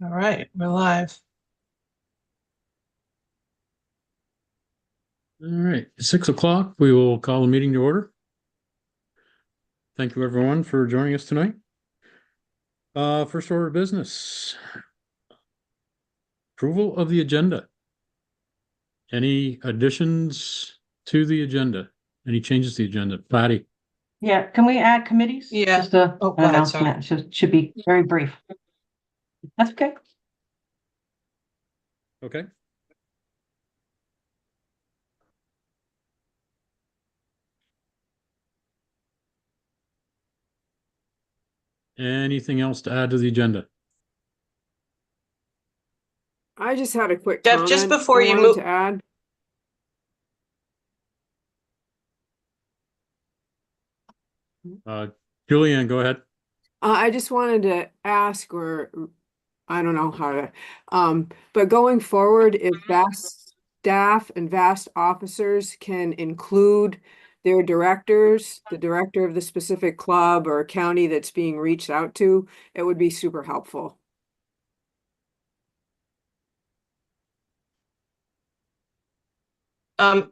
All right, we're live. All right, 6 o'clock, we will call the meeting to order. Thank you, everyone, for joining us tonight. First order of business. Approval of the agenda. Any additions to the agenda? Any changes to the agenda? Patty? Yeah, can we add committees? Yeah. Just a Oh, go ahead, sorry. announcement, should be very brief. That's okay. Okay. Anything else to add to the agenda? I just had a quick Jeff, comment just before I you wanted move, to add. Julianne, go ahead. I just wanted to ask, or I don't know how to, but going forward, if VAST staff and VAST officers can include their directors, the director of the specific club or county that's being reached out to, it would be super helpful.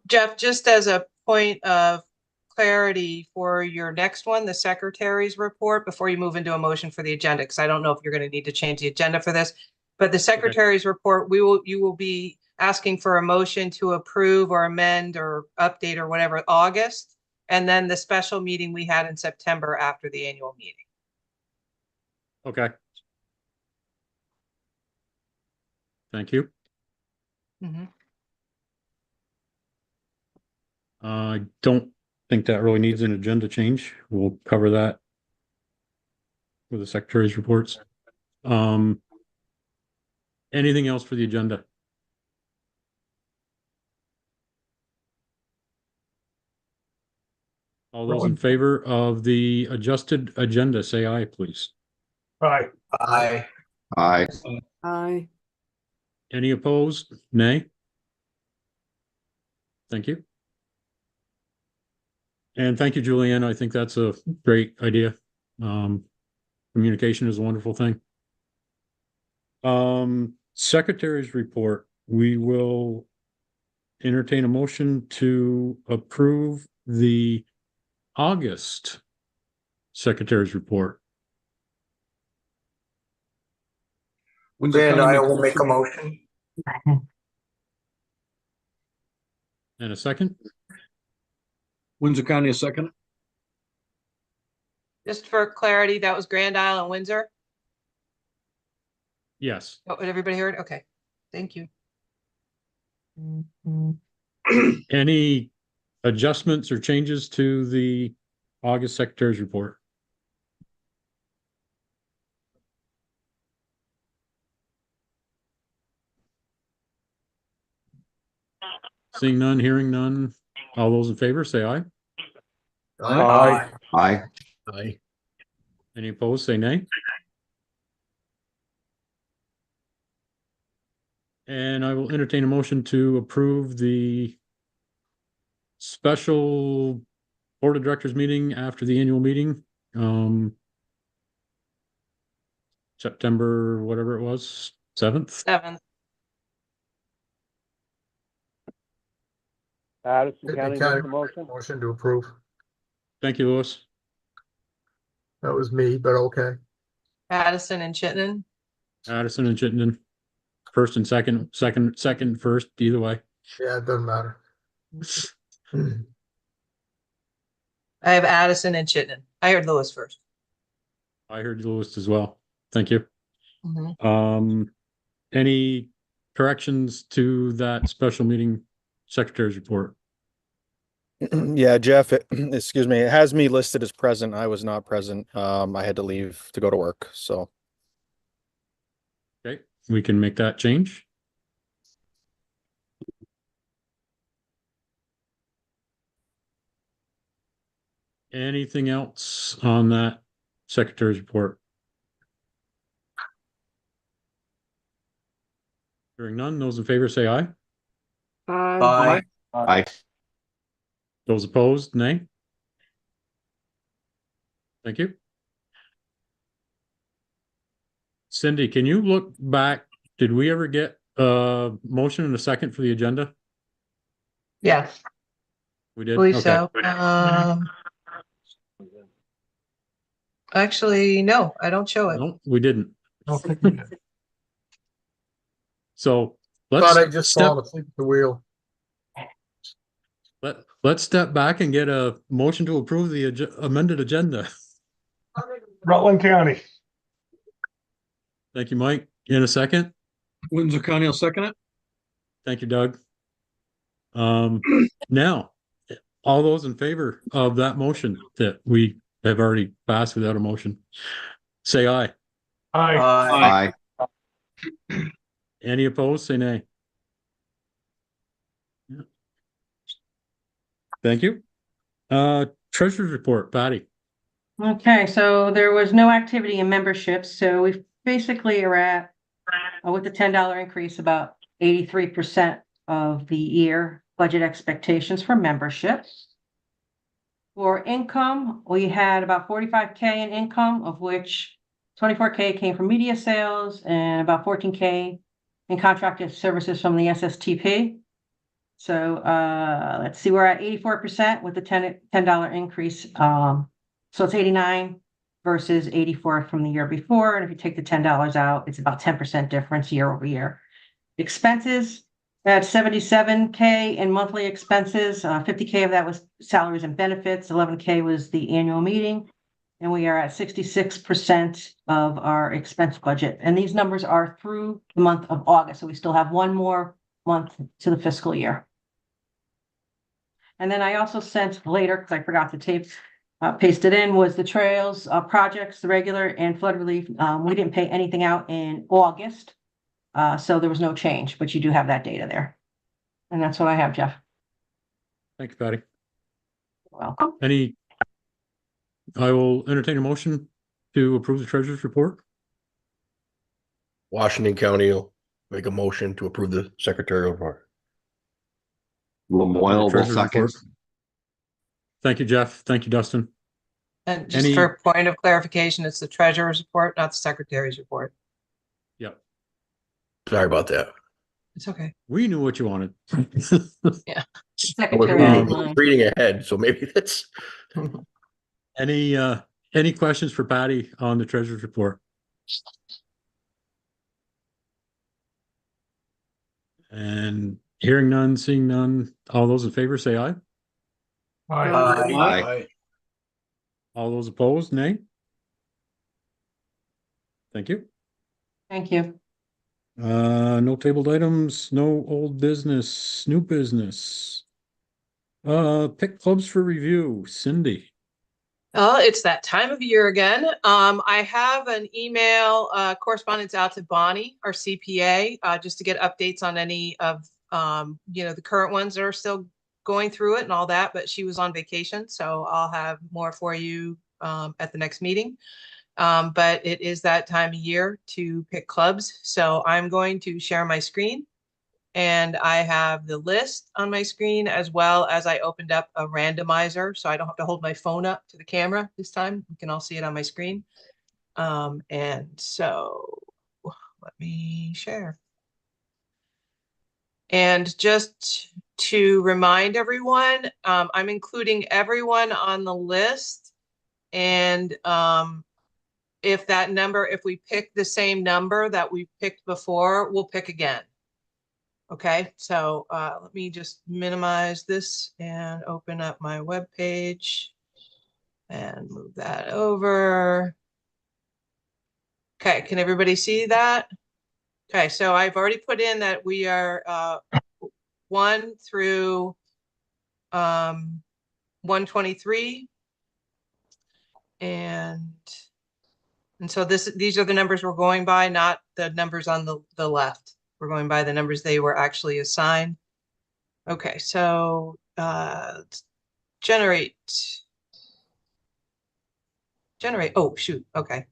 Jeff, just as a point of clarity for your next one, the secretary's report, before you move into a motion for the agenda, because I don't know if you're going to need to change the agenda for this, but the secretary's report, you will be asking for a motion to approve or amend or update or whatever August, and then the special meeting we had in September after the annual meeting. Okay. Thank you. I don't think that really needs an agenda change. We'll cover that with the secretary's reports. Anything else for the agenda? All those in favor of the adjusted agenda, say aye, please. Aye. Aye. Aye. Aye. Any opposed? Nay. Thank you. And thank you, Julianne. I think that's a great idea. Communication is a wonderful thing. Secretary's report, we will entertain a motion to approve the August Secretary's report. Then I will make a motion. And a second? Windsor County, a second. Just for clarity, that was Grand Isle and Windsor. Yes. Oh, did everybody hear it? Okay, thank you. Any adjustments or changes to the August Secretary's report? Seeing none, hearing none. All those in favor, say aye. Aye. Aye. Aye. Any opposed, say nay. And I will entertain a motion to approve the special Board of Directors meeting after the annual meeting. September, whatever it was, 7th. 7th. Addison County makes the motion. Motion to approve. Thank you, Louis. That was me, but okay. Addison and Chittenden. Addison and Chittenden. First and second, first, either way. Yeah, it doesn't matter. I have Addison and Chittenden. I heard Lewis first. I heard Louis as well. Thank you. Mm-hmm. Any corrections to that special meeting secretary's report? Yeah, Jeff, excuse me, it has me listed as present. I was not present. I had to leave to go to work, so. Okay, we can make that change. Anything else on that secretary's report? Hearing none, those in favor say aye. Aye. Aye. Those opposed, nay. Thank you. Cindy, can you look back? Did we ever get a motion and a second for the agenda? Yes, We did? believe Okay. so. Actually, no, I don't show it. No, we didn't. Don't think we did. So Thought I let's just step, fallen asleep at the wheel. let's step back and get a motion to approve the amended agenda. Rutland County. Thank you, Mike. In a second. Windsor County will second it. Thank you, Doug. Now, all those in favor of that motion that we have already passed without a motion, say aye. Aye. Aye. Any opposed, say nay. Yeah. Thank you. Treasurer's report, Patty. Okay, so there was no activity in memberships, so we basically are at, with the $10 increase, about 83% of the year budget expectations for memberships. For income, we had about 45K in income, of which 24K came from media sales and about 14K in contracted services from the SSTP. So let's see, we're at 84% with the $10 increase. So it's 89 versus 84 from the year before. And if you take the $10 out, it's about 10% difference year over year. Expenses at 77K in monthly expenses. 50K of that was salaries and benefits. 11K was the annual meeting. And we are at 66% of our expense budget. And these numbers are through the month of August. So we still have one more month to the fiscal year. And then I also sent later, because I forgot to paste it in, was the trails projects, the regular and flood relief. We didn't pay anything out in August. So there was no change, but you do have that data there. And that's what I have, Jeff. Thank you, Patty. Welcome. I will entertain a motion to approve the treasurer's report. Washington County will make a motion to approve the secretarial report. Lamoille will Treasurer's second. report. Thank you, Jeff. Thank you, Dustin. And just Any- for point of clarification, it's the treasurer's report, not the secretary's report. Yep. Sorry about that. It's okay. We knew what you wanted. I was Secretary Um, online. reading ahead, so maybe that's. Any questions for Patty on the treasurer's report? And hearing none, seeing none, all those in favor say aye. Aye. All those opposed, nay. Thank you. Thank you. No tabled items, no old business, new business. Pick clubs for review, Cindy. Oh, it's that time of year again. I have an email correspondence out to Bonnie, our CPA, just to get updates on any of the current ones that are still going through it and all that, but she was on vacation, so I'll have more for you at the next meeting. But it is that time of year to pick clubs. So I'm going to share my screen, and I have the list on my screen, as well as I opened up a randomizer. So I don't have to hold my phone up to the camera this time. You can all see it on my screen. And so let me share. And just to remind everyone, I'm including everyone on the list. And if we pick the same number that we picked before, we'll pick again. Okay, so let me just minimize this and open up my web page and move that over. Okay, can everybody see that? Okay, so I've already put in that we are 1 through 123. And so these are the numbers we're going by, not the numbers on the left. We're going by the numbers they were actually assigned. Okay, so generate. Oh, shoot. Okay.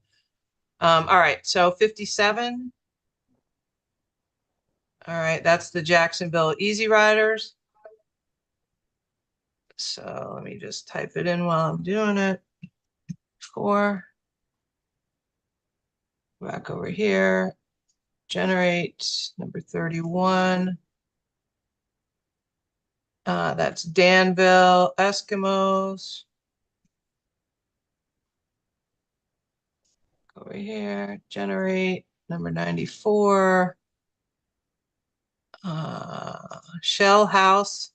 All right, so 57. All right, that's the Jacksonville Easy Riders. So let me just type it in while I'm doing it. 4. Back over here. Generate number 31. That's Danville Eskimos. Over here, generate number 94. Shell House,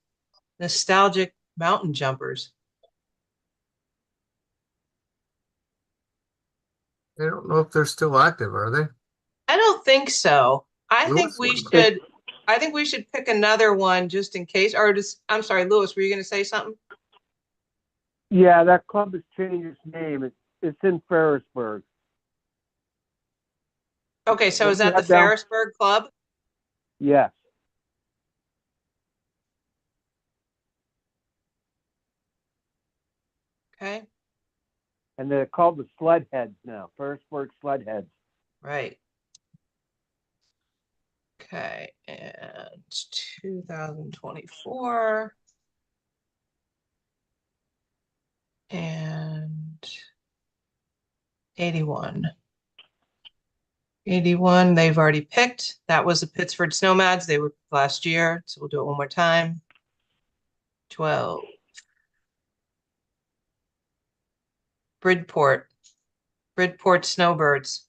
Nostalgic Mountain Jumpers. I don't know if they're still active, are they? I don't think so. I think Lewis we was- should, I think we should pick another one just in case, or just, I'm sorry, Lewis, were you gonna say something? Yeah, that club has changed its name. It's in Ferrisburg. Okay, so is that the Yeah, down- Ferrisburg Club? Yes. Okay, And they're called the Sledheads now, Ferrisburg Sledheads. right. Okay, and 2024. And 81. 81, they've already picked. That was the Pittsford Snowmads. They were last year, so we'll do it one more time. 12. Bridport. Bridport Snowbirds.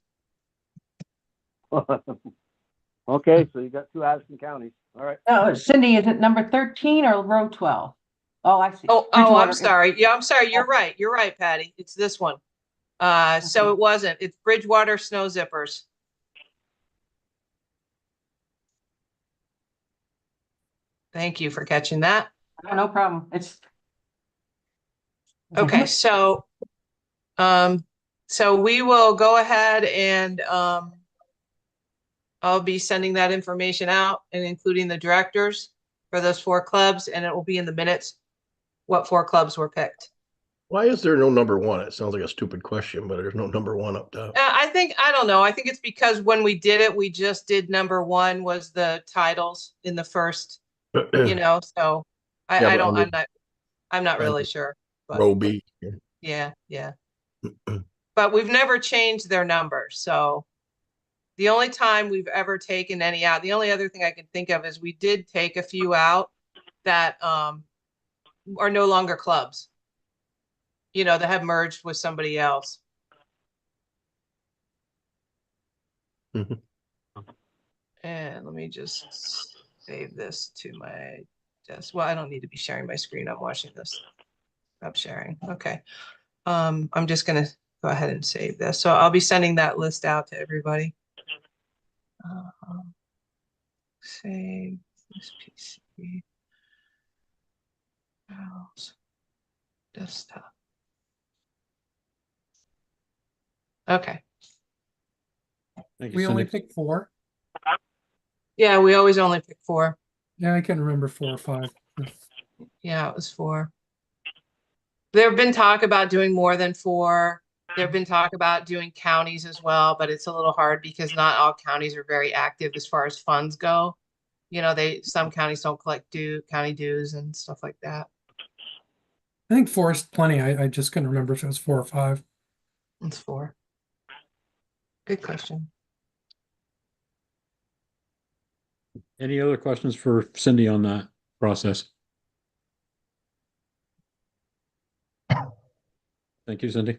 Okay, so you got two Addison counties. All right. Oh, Cindy, is it number 13 or row 12? Oh, I see. Oh, I'm Bridgewater. sorry. Yeah, I'm sorry. You're right. You're right, Patty. It's this one. So it wasn't. It's Bridgewater Snow Zippers. Thank you for catching that. Oh, no problem. It's. Okay, so we will go ahead and I'll be sending that information out and including the directors for those 4 clubs, and it will be in the minutes what 4 clubs were picked. Why is there no number one? It sounds like a stupid question, but there's no number one up top. I don't know. I think it's because when we did it, we just did number 1 was the titles in the first, you know, so Yeah, I but don't, under- I'm not really under sure. But Row B. yeah. But we've never changed their numbers. So the only time we've ever taken any out, the only other thing I can think of is we did take a few out that are no longer clubs, you know, that have merged with somebody else. Mhm. And let me just save this to my desk. Well, I don't need to be sharing my screen. I'm watching this. Stop sharing. Okay. I'm just gonna go ahead and save this. So I'll be sending that list out to everybody. Save this PC. Browse. Desktop. Okay. Thank you, We only Cindy. picked 4. Yeah, we always only pick 4. Yeah, I can remember 4 or 5. Yeah, it was 4. There have been talk about doing more than 4. There have been talk about doing counties as well, but it's a little hard because not all counties are very active as far as funds go. You know, some counties don't collect county dues and stuff like that. I think 4 is plenty. I just couldn't remember if it was 4 or 5. It's 4. Good question. Any other questions for Cindy on that process? Thank you, Cindy.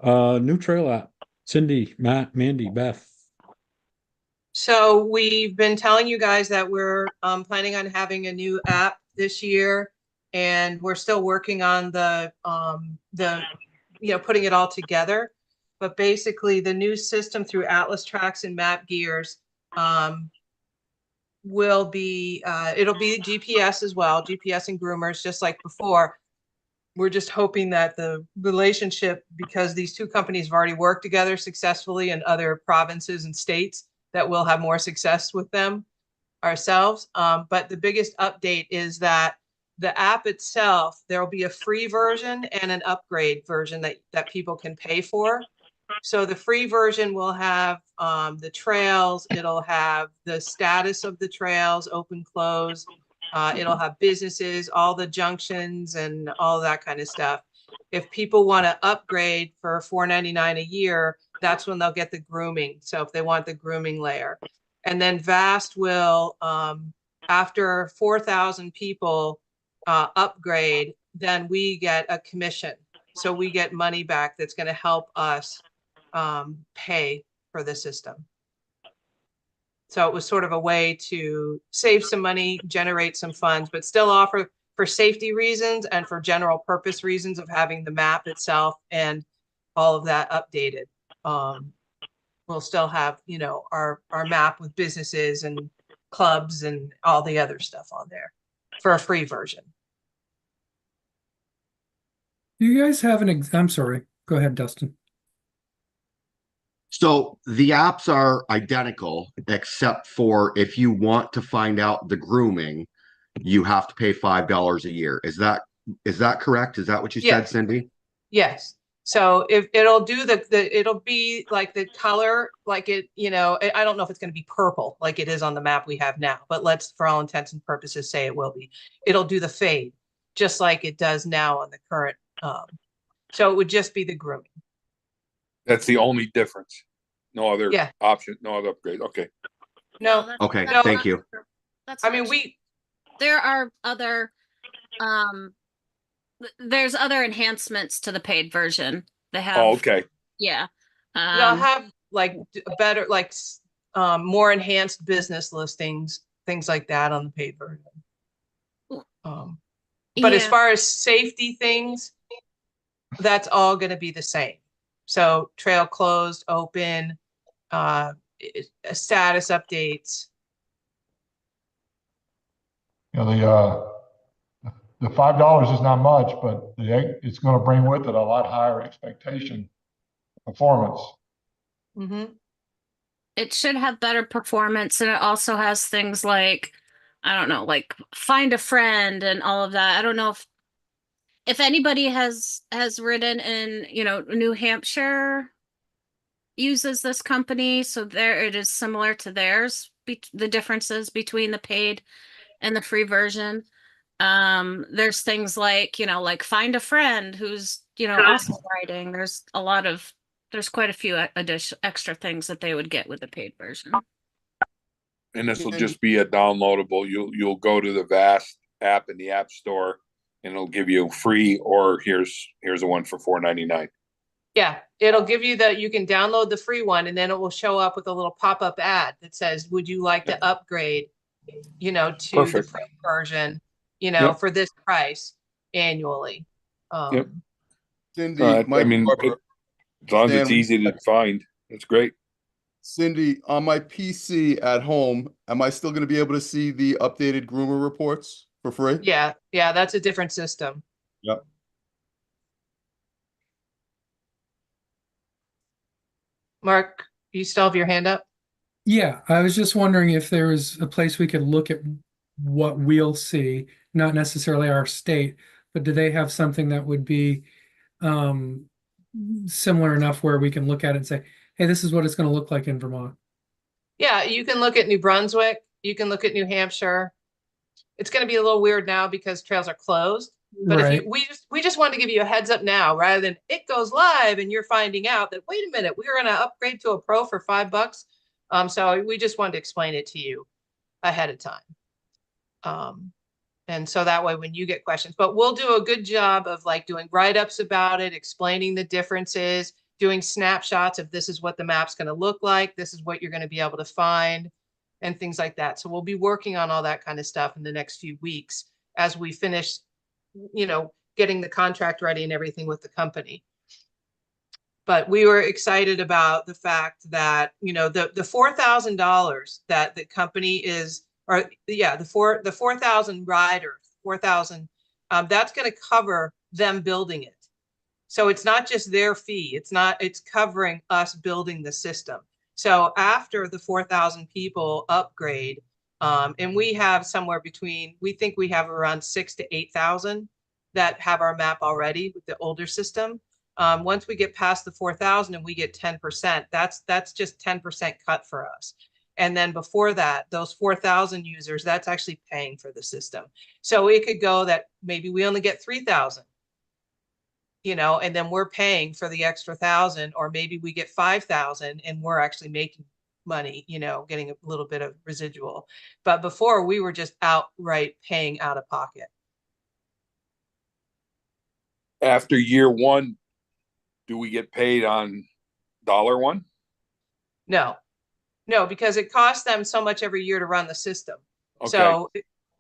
New trail app. Cindy, Matt, Mandy, Beth. So we've been telling you guys that we're planning on having a new app this year, and we're still working on the putting it all together. But basically, the new system through Atlas Tracks and Map Gears will be it'll be GPS as well, GPS and groomers, just like before. We're just hoping that the relationship, because these 2 companies have already worked together successfully in other provinces and states, that we'll have more success with them ourselves. But the biggest update is that the app itself, there will be a free version and an upgrade version that people can pay for. So the free version will have the trails, it'll have the status of the trails, open, close. It'll have businesses, all the junctions and all that kind of stuff. If people want to upgrade for $4.99 a year, that's when they'll get the grooming. So if they want the grooming layer. And then VAST will, after 4,000 people upgrade, then we get a commission. So we get money back that's going to help us pay for the system. So it was sort of a way to save some money, generate some funds, but still offer for safety reasons and for general purpose reasons of having the map itself and all of that updated. We'll still have, you know, our map with businesses and clubs and all the other stuff on there for a free version. Do you guys have I'm sorry. Go ahead, Dustin. So the apps are identical, except for if you want to find out the grooming, you have to pay $5 a year. Is that correct? Is that what you said, Yes. Cindy? Yes. So if it'll do it'll be like the color, like it, you know, I don't know if it's going to be purple like it is on the map we have now, but let's, for all intents and purposes, say it will be. It'll do the fade, just like it does now on the current. So it would just be the grooming. That's the only difference. No other Yeah. option, no other upgrade. Okay. No. Okay, No. thank you. That's I mean, there are other there's other enhancements to the paid version. They have Oh, okay. yeah. They'll have like better, like more enhanced business listings, things like that on the paid version. But as far as safety things, that's all going to be the same. So trail closed, open, status updates. You know, the $5 is not much, but it's going to bring with it a lot higher expectation performance. Mm-hmm. It should have better performance, and it also has things like, I don't know, like find a friend and all of that. I don't know if anybody has ridden in, you know, New Hampshire uses this company, so there it is similar to theirs. The differences between the paid and the free version. There's things like, you know, like find a friend who's, you know, also riding. There's quite a few extra things that they would get with the paid version. And this will just be a downloadable. You'll go to the VAST app in the App Store, and it'll give you free, or here's a one for $4.99. Yeah, it'll give you you can download the free one, and then it will show up with a little pop-up ad that says, would you like to upgrade, you know, to the free version, you know, for this price annually. Cindy, I mean, as long as it's easy to find, it's great. Cindy, on my PC at home, am I still going to be able to see the updated groomer reports for free? Yeah, that's a different system. Yep. Mark, you still have your hand up? Yeah, I was just wondering if there was a place we could look at what we'll see, not necessarily our state, but do they have something that would be similar enough where we can look at it and say, hey, this is what it's going to look like in Vermont? Yeah, you can look at New Brunswick. You can look at New Hampshire. It's going to be a little weird now because trails are closed. But Right. if we just wanted to give you a heads up now, rather than it goes live and you're finding out that, wait a minute, we were going to upgrade to a pro for $5. So we just wanted to explain it to you ahead of time. And so that way when you get questions, but we'll do a good job of like doing write-ups about it, explaining the differences, doing snapshots of this is what the map's going to look like. This is what you're going to be able to find and things like that. So we'll be working on all that kind of stuff in the next few weeks as we finish, you know, getting the contract ready and everything with the company. But we were excited about the fact that, you know, the $4,000 that the company is, or yeah, the 4,000 riders, 4,000, that's going to cover them building it. So it's not just their fee. It's covering us building the system. So after the 4,000 people upgrade, and we have somewhere between, we think we have around 6,000 to 8,000 that have our map already with the older system. Once we get past the 4,000 and we get 10%, that's just 10% cut for us. And then before that, those 4,000 users, that's actually paying for the system. So it could go that maybe we only get 3,000, and then we're paying for the extra 1,000, or maybe we get 5,000 and we're actually making money, getting a little bit of residual. But before, we were just outright paying out of pocket. After year one, do we get paid on $1? No, because it costs them so much every year to run the system. Okay.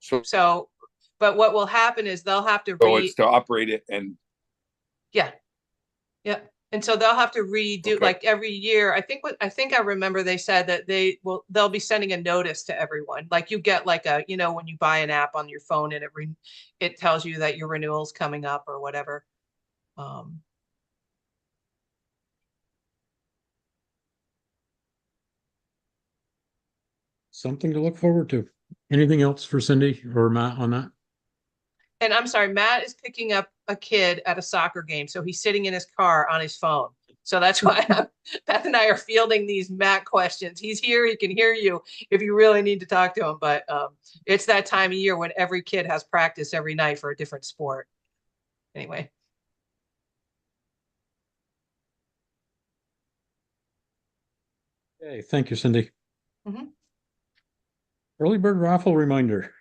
So, but what will happen is they'll have to it's to operate it and. Yeah. And so they'll have to redo, Okay. like every year. I think I remember they said that they'll be sending a notice to everyone. Like you get like a, when you buy an app on your phone and it tells you that your renewal's coming up or whatever. Something to look forward to. Anything else for Cindy or Matt on that? And I'm sorry, Matt is picking up a kid at a soccer game. So he's sitting in his car on his phone. So that's why Beth and I are fielding these Matt questions. He's here. He can hear you if you really need to talk to him. But it's that time of year when every kid has practice every night for a different sport. Anyway. Okay, thank you, Cindy. Mm-hmm. Early bird raffle reminder.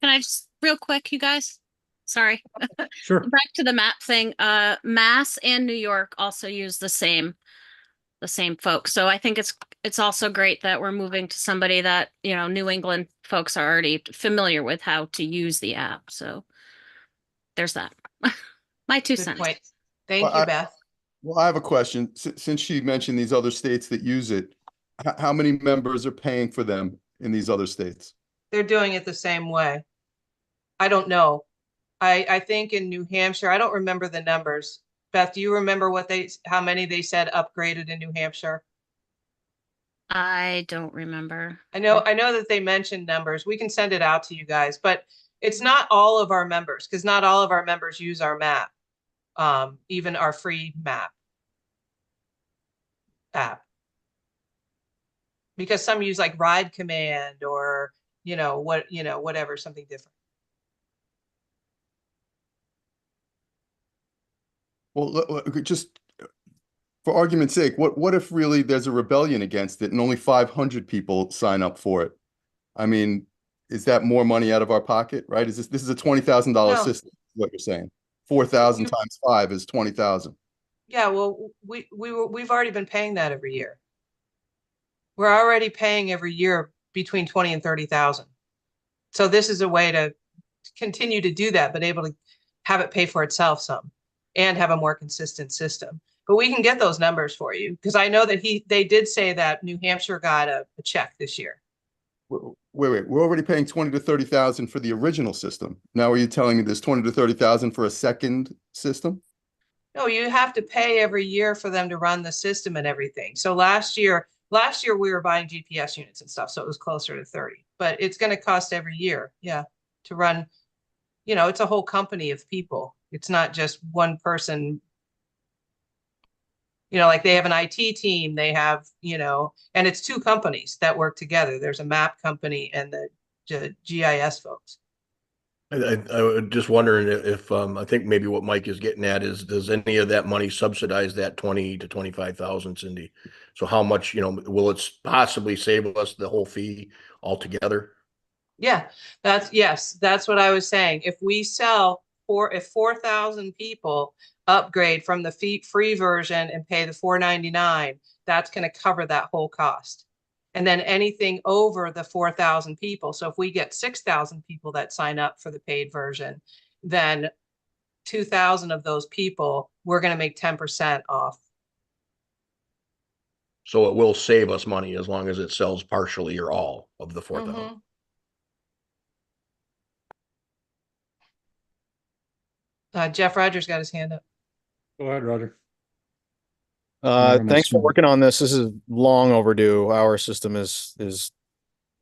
Can I just real quick, you guys? Sorry. Sure. Back to the map thing. Mass and New York also use the same folks. So I think it's also great that we're moving to somebody that, New England folks are already familiar with how to use the app. So there's that. My 2 Good cents. point. Thank you, Beth. Well, I have a question. Since she mentioned these other states that use it, how many members are paying for them in these other states? They're doing it the same way. I don't know. I think in New Hampshire, I don't remember the numbers. Beth, do you remember how many they said upgraded in New Hampshire? I don't remember. I know that they mentioned numbers. We can send it out to you guys, but it's not all of our members, because not all of our members use our map, even our free map app. Because some use like Ride Command or, whatever, something different. Well, just for argument's sake, what if really there's a rebellion against it and only 500 people sign up for it? I mean, is that more money out of our pocket, right? This is a $20,000 No. system, what you're saying. 4,000 times 5 is 20,000. Yeah, well, we've already been paying that every year. We're already paying every year between 20 and 30,000. So this is a way to continue to do that, but able to have it pay for itself some and have a more consistent system. But we can get those numbers for you, because I know that they did say that New Hampshire got a check this year. Wait, we're already paying 20 to 30,000 for the original system. Now are you telling me there's 20 to 30,000 for a second system? No, you have to pay every year for them to run the system and everything. So last year we were buying GPS units and stuff, so it was closer to 30. But it's going to cost every year, to run. It's a whole company of people. It's not just one person. Like they have an IT team, they have, and it's 2 companies that work together. There's a map company and the GIS folks. I was just wondering if I think maybe what Mike is getting at is, does any of that money subsidize that 20 to 25,000, Cindy? So how much, will it possibly save us the whole fee altogether? Yeah, that's what I was saying. If we sell if 4,000 people upgrade from the free version and pay the $4.99, that's going to cover that whole cost. And then anything over the 4,000 people. So if we get 6,000 people that sign up for the paid version, then 2,000 of those people, we're going to make 10% off. So it will save us money as long as it sells partially or all of the 4,000. Jeff Rogers got his hand up. Go ahead, Roger. Thanks for working on this. This is long overdue. Our system is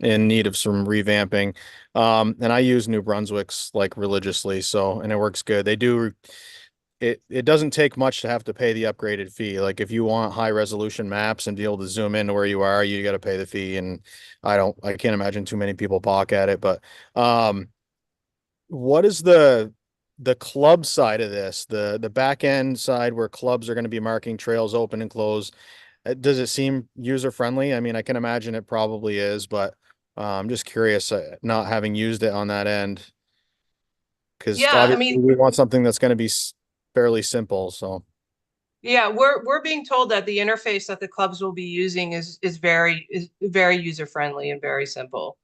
in need of some revamping. And I use New Brunswick's like religiously, and it works good. It doesn't take much to have to pay the upgraded fee. Like if you want high resolution maps and be able to zoom in to where you are, you got to pay the fee. And I can't imagine too many people balk at it, but what is the the club side of this, the back end side where clubs are going to be marking trails open and closed, does it seem user friendly? I mean, I can imagine it probably is, but I'm just curious, not having used it on that end. Because Yeah, I obviously mean, we want something that's going to be fairly simple. So yeah, we're being told that the interface that the clubs will be using is very user friendly and very simple.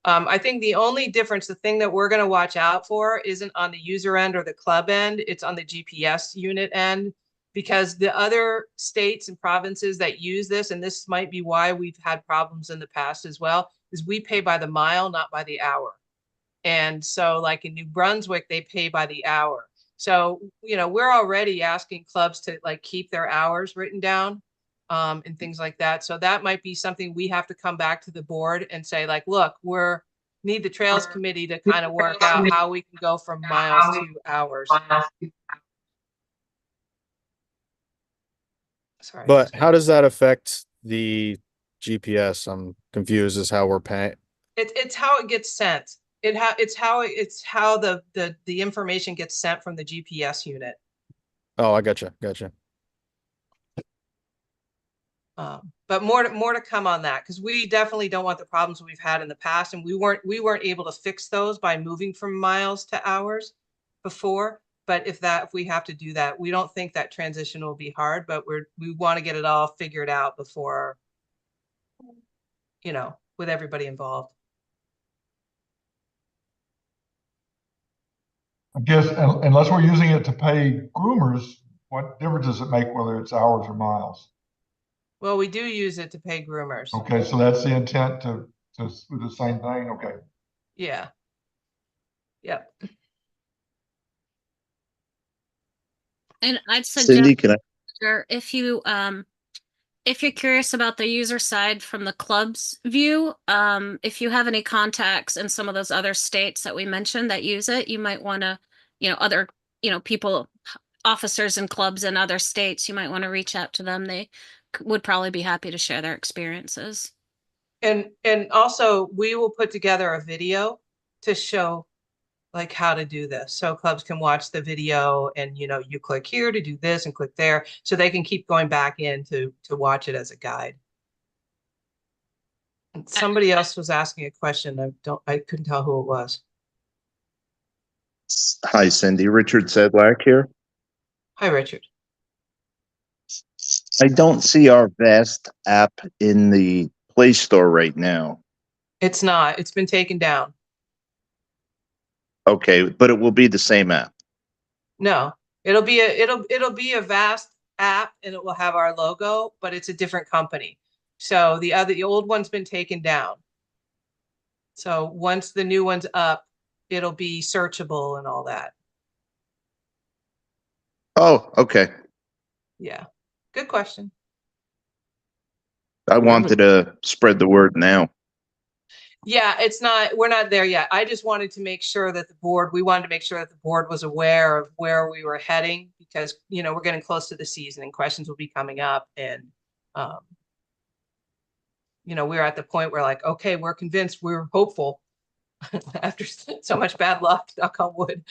I think the only difference, the thing that we're going to watch out for, isn't on the user end or the club end. It's on the GPS unit end, because the other states and provinces that use this, and this might be why we've had problems in the past as well, is we pay by the mile, not by the hour. And so like in New Brunswick, they pay by the hour. So, we're already asking clubs to like keep their hours written down, and things like that. So that might be something we have to come back to the board and say like, look, need the trails committee to kind of work out how we can go from miles to hours. Sorry. but how does that affect the GPS? I'm confused as how we're paying. It's how it gets sent. It's how the information gets sent from the GPS unit. Oh, I gotcha. Gotcha. But more to come on that, because we definitely don't want the problems we've had in the past, and we weren't able to fix those by moving from miles to hours before. But if we have to do that, we don't think that transition will be hard, but we want to get it all figured out before, with everybody involved. I guess unless we're using it to pay groomers, what difference does it make whether it's hours or miles? Well, we do use it to pay groomers. Okay, so that's the intent to do the same thing. Okay. Yeah. Yep. And I'd Cindy, suggest can I? if you're curious about the user side from the club's view, if you have any contacts in some of those other states that we mentioned that use it, you might want to, other, people, officers and clubs in other states, you might want to reach out to them. They would probably be happy to share their experiences. And also we will put together a video to show like how to do this. So clubs can watch the video and, you click here to do this and click there, so they can keep going back in to watch it as a guide. And somebody else was asking a question. I couldn't tell who it was. Hi, Cindy. Richard Sedlak here. Hi, Richard. I don't see our Vast app in the Play Store right now. It's not. It's been taken down. Okay, but it will be the same app. No, it'll be a Vast app, and it will have our logo, but it's a different company. So the old one's been taken down. So once the new one's up, it'll be searchable and all that. Oh, okay. Yeah. Good question. I wanted to spread the word now. Yeah, we're not there yet. I just wanted to make sure that we wanted to make sure that the board was aware of where we were heading, because, we're getting close to the season and questions will be coming up. And, we're at the point where like, okay, we're convinced, we're hopeful after so much bad luck, knock on wood.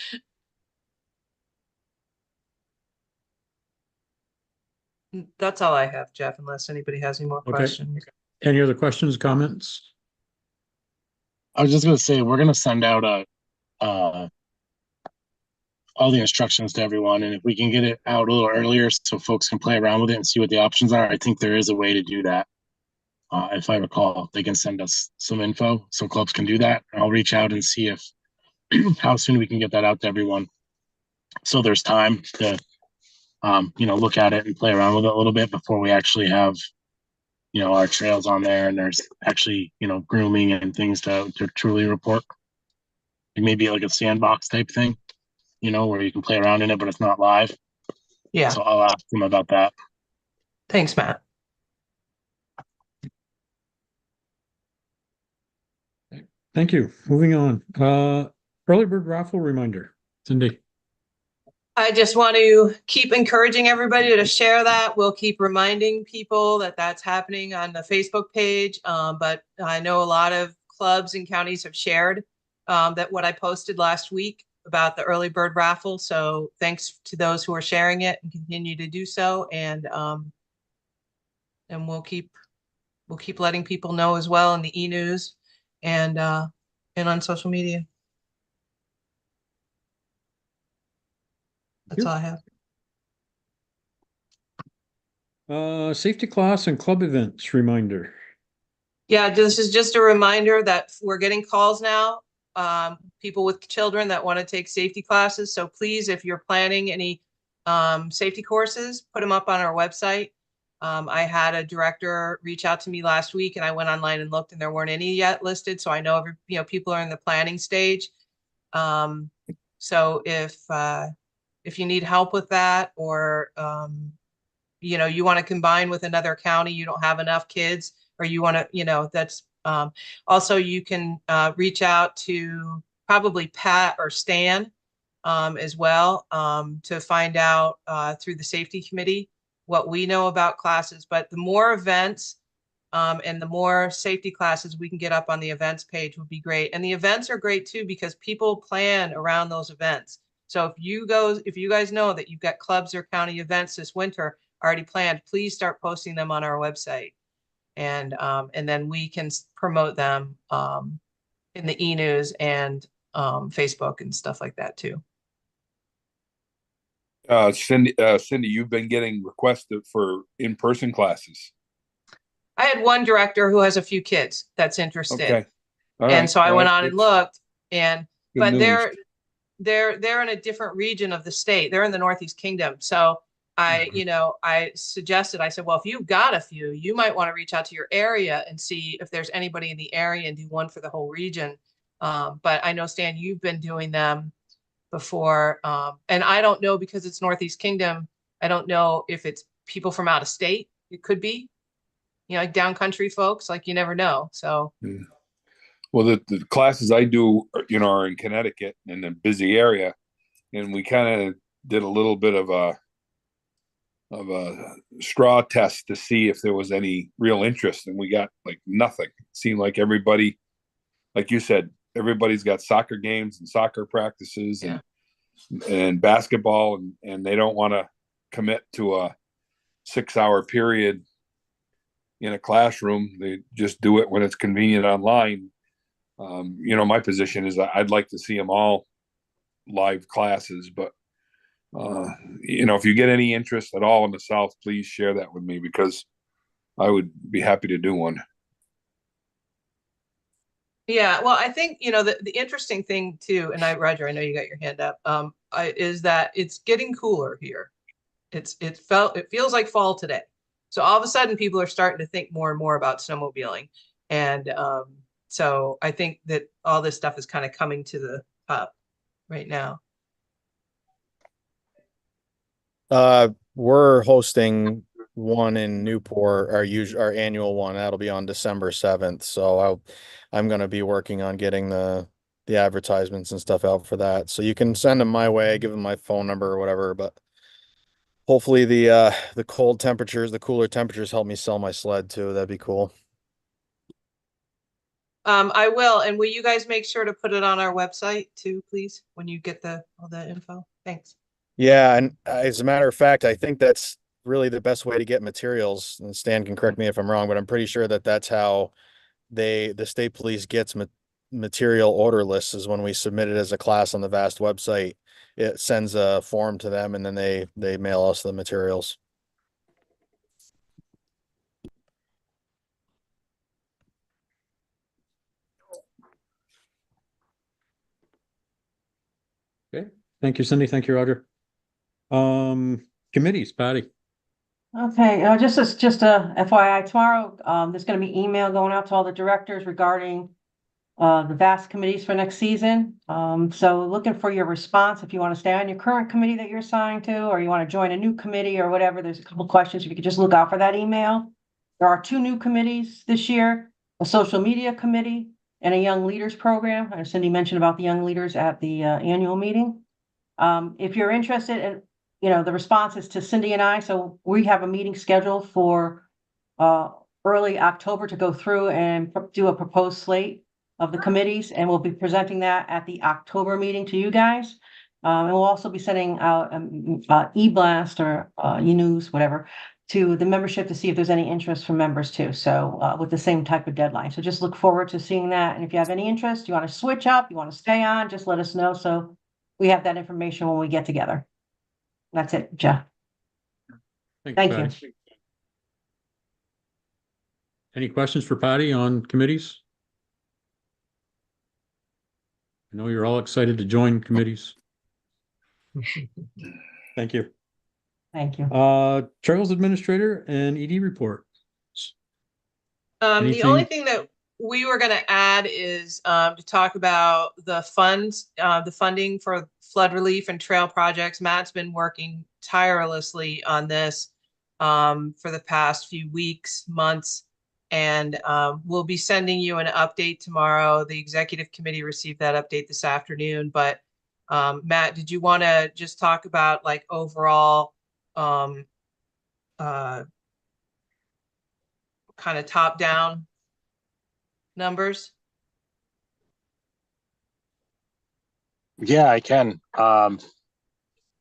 That's all I have, Jeff, unless anybody has any more questions. Any other questions, comments? I was just gonna say, we're gonna send out all the instructions to everyone, and if we can get it out a little earlier so folks can play around with it and see what the options are, I think there is a way to do that. If I recall, they can send us some info so clubs can do that. I'll reach out and see if how soon we can get that out to everyone, so there's time to look at it and play around with it a little bit before we actually have our trails on there, and there's actually grooming and things to truly report. It may be like a sandbox type thing, where you can play around in it, but it's not live. Yeah. So I'll ask them about that. Thanks, Matt. Thank you. Moving on. Early bird raffle reminder. Cindy. I just want to keep encouraging everybody to share that. We'll keep reminding people that that's happening on the Facebook page. But I know a lot of clubs and counties have shared that what I posted last week about the early bird raffle. So thanks to those who are sharing it and continue to do so. And we'll keep letting people know as well in the e-news and on social media. That's all I have. Safety class and club events reminder. Yeah, this is just a reminder that we're getting calls now. People with children that want to take safety classes. So please, if you're planning any safety courses, put them up on our website. I had a director reach out to me last week, and I went online and looked, and there weren't any yet listed. So I know people are in the planning stage. So if you need help with that, or you want to combine with another county, you don't have enough kids, or you want to, that's also, you can reach out to probably Pat or Stan as well to find out through the safety committee what we know about classes. But the more events and the more safety classes we can get up on the events page would be great. And the events are great too, because people plan around those events. So if you guys know that you've got clubs or county events this winter already planned, please start posting them on our website. And then we can promote them in the e-news and Facebook and stuff like that too. Cindy, you've been getting requested for in-person classes. I had one director who has a few kids that's interested. Okay. All And right. so I Well, went on and looked, good but news. they're in a different region of the state. They're in the Northeast Kingdom. So I suggested, I said, well, if you've got a few, you might want to reach out to your area and see if there's anybody in the area and do one for the whole region. But I know, Stan, you've been doing them before. And I don't know, because it's Northeast Kingdom, I don't know if it's people from out of state. It could be, like down country folks, like you never know. So. Yeah. Well, the classes I do, are in Connecticut, in a busy area, and we kind of did a little bit of a straw test to see if there was any real interest, and we got like nothing. It seemed like everybody, like you said, everybody's got soccer games and soccer practices and basketball, and they don't want to commit to a 6-hour period in a classroom. They just do it when it's convenient online. My position is I'd like to see them all live classes, but if you get any interest at all in the South, please share that with me, because I would be happy to do one. Yeah, well, I think, the interesting thing too, and Roger, I know you got your hand up, is that it's getting cooler here. It feels like fall today. So all of a sudden people are starting to think more and more about snowmobiling. And so I think that all this stuff is kind of coming to the top right now. We're hosting one in Newport, our annual one. That'll be on December 7th. So I'm going to be working on getting the advertisements and stuff out for that. So you can send them my way, give them my phone number or whatever, but hopefully the cooler temperatures help me sell my sled too. That'd be cool. I will. And will you guys make sure to put it on our website too, please, when you get all the info? Thanks. Yeah, and as a matter of fact, I think that's really the best way to get materials. And Stan can correct me if I'm wrong, but I'm pretty sure that that's how the state police gets material order lists, is when we submit it as a class on the VAST website. It sends a form to them, and then they mail us the materials. Okay. Thank you, Cindy. Thank you, Roger. Committees, Patty. Okay, just a FYI, tomorrow, there's gonna be email going out to all the directors regarding the VAST committees for next season. So looking for your response if you want to stay on your current committee that you're assigned to, or you want to join a new committee or whatever. There's a couple questions. If you could just look out for that email. There are 2 new committees this year, a social media committee and a young leaders program. Cindy mentioned about the young leaders at the annual meeting. If you're interested in, the response is to Cindy and I. So we have a meeting scheduled for early October to go through and do a proposed slate of the committees, and we'll be presenting that at the October meeting to you guys. And we'll also be sending out e-blast or e-news, whatever, to the membership to see if there's any interest from members too. So with the same type of deadline. So just look forward to seeing that. And if you have any interest, you want to switch up, you want to stay on, just let us know. So we have that information when we get together. That's it, Jeff. Thank you. Patty. Any questions for Patty on committees? I know you're all excited to join committees. Thank you. Thank you. Trails Administrator and ED report. The only thing that we were going to add is to talk about the funds, the funding for flood relief and trail projects. Matt's been working tirelessly on this for the past few weeks, months, and we'll be sending you an update tomorrow. The executive committee received that update this afternoon, but Matt, did you want to just talk about like overall kind of top down numbers? Yeah, I can. Do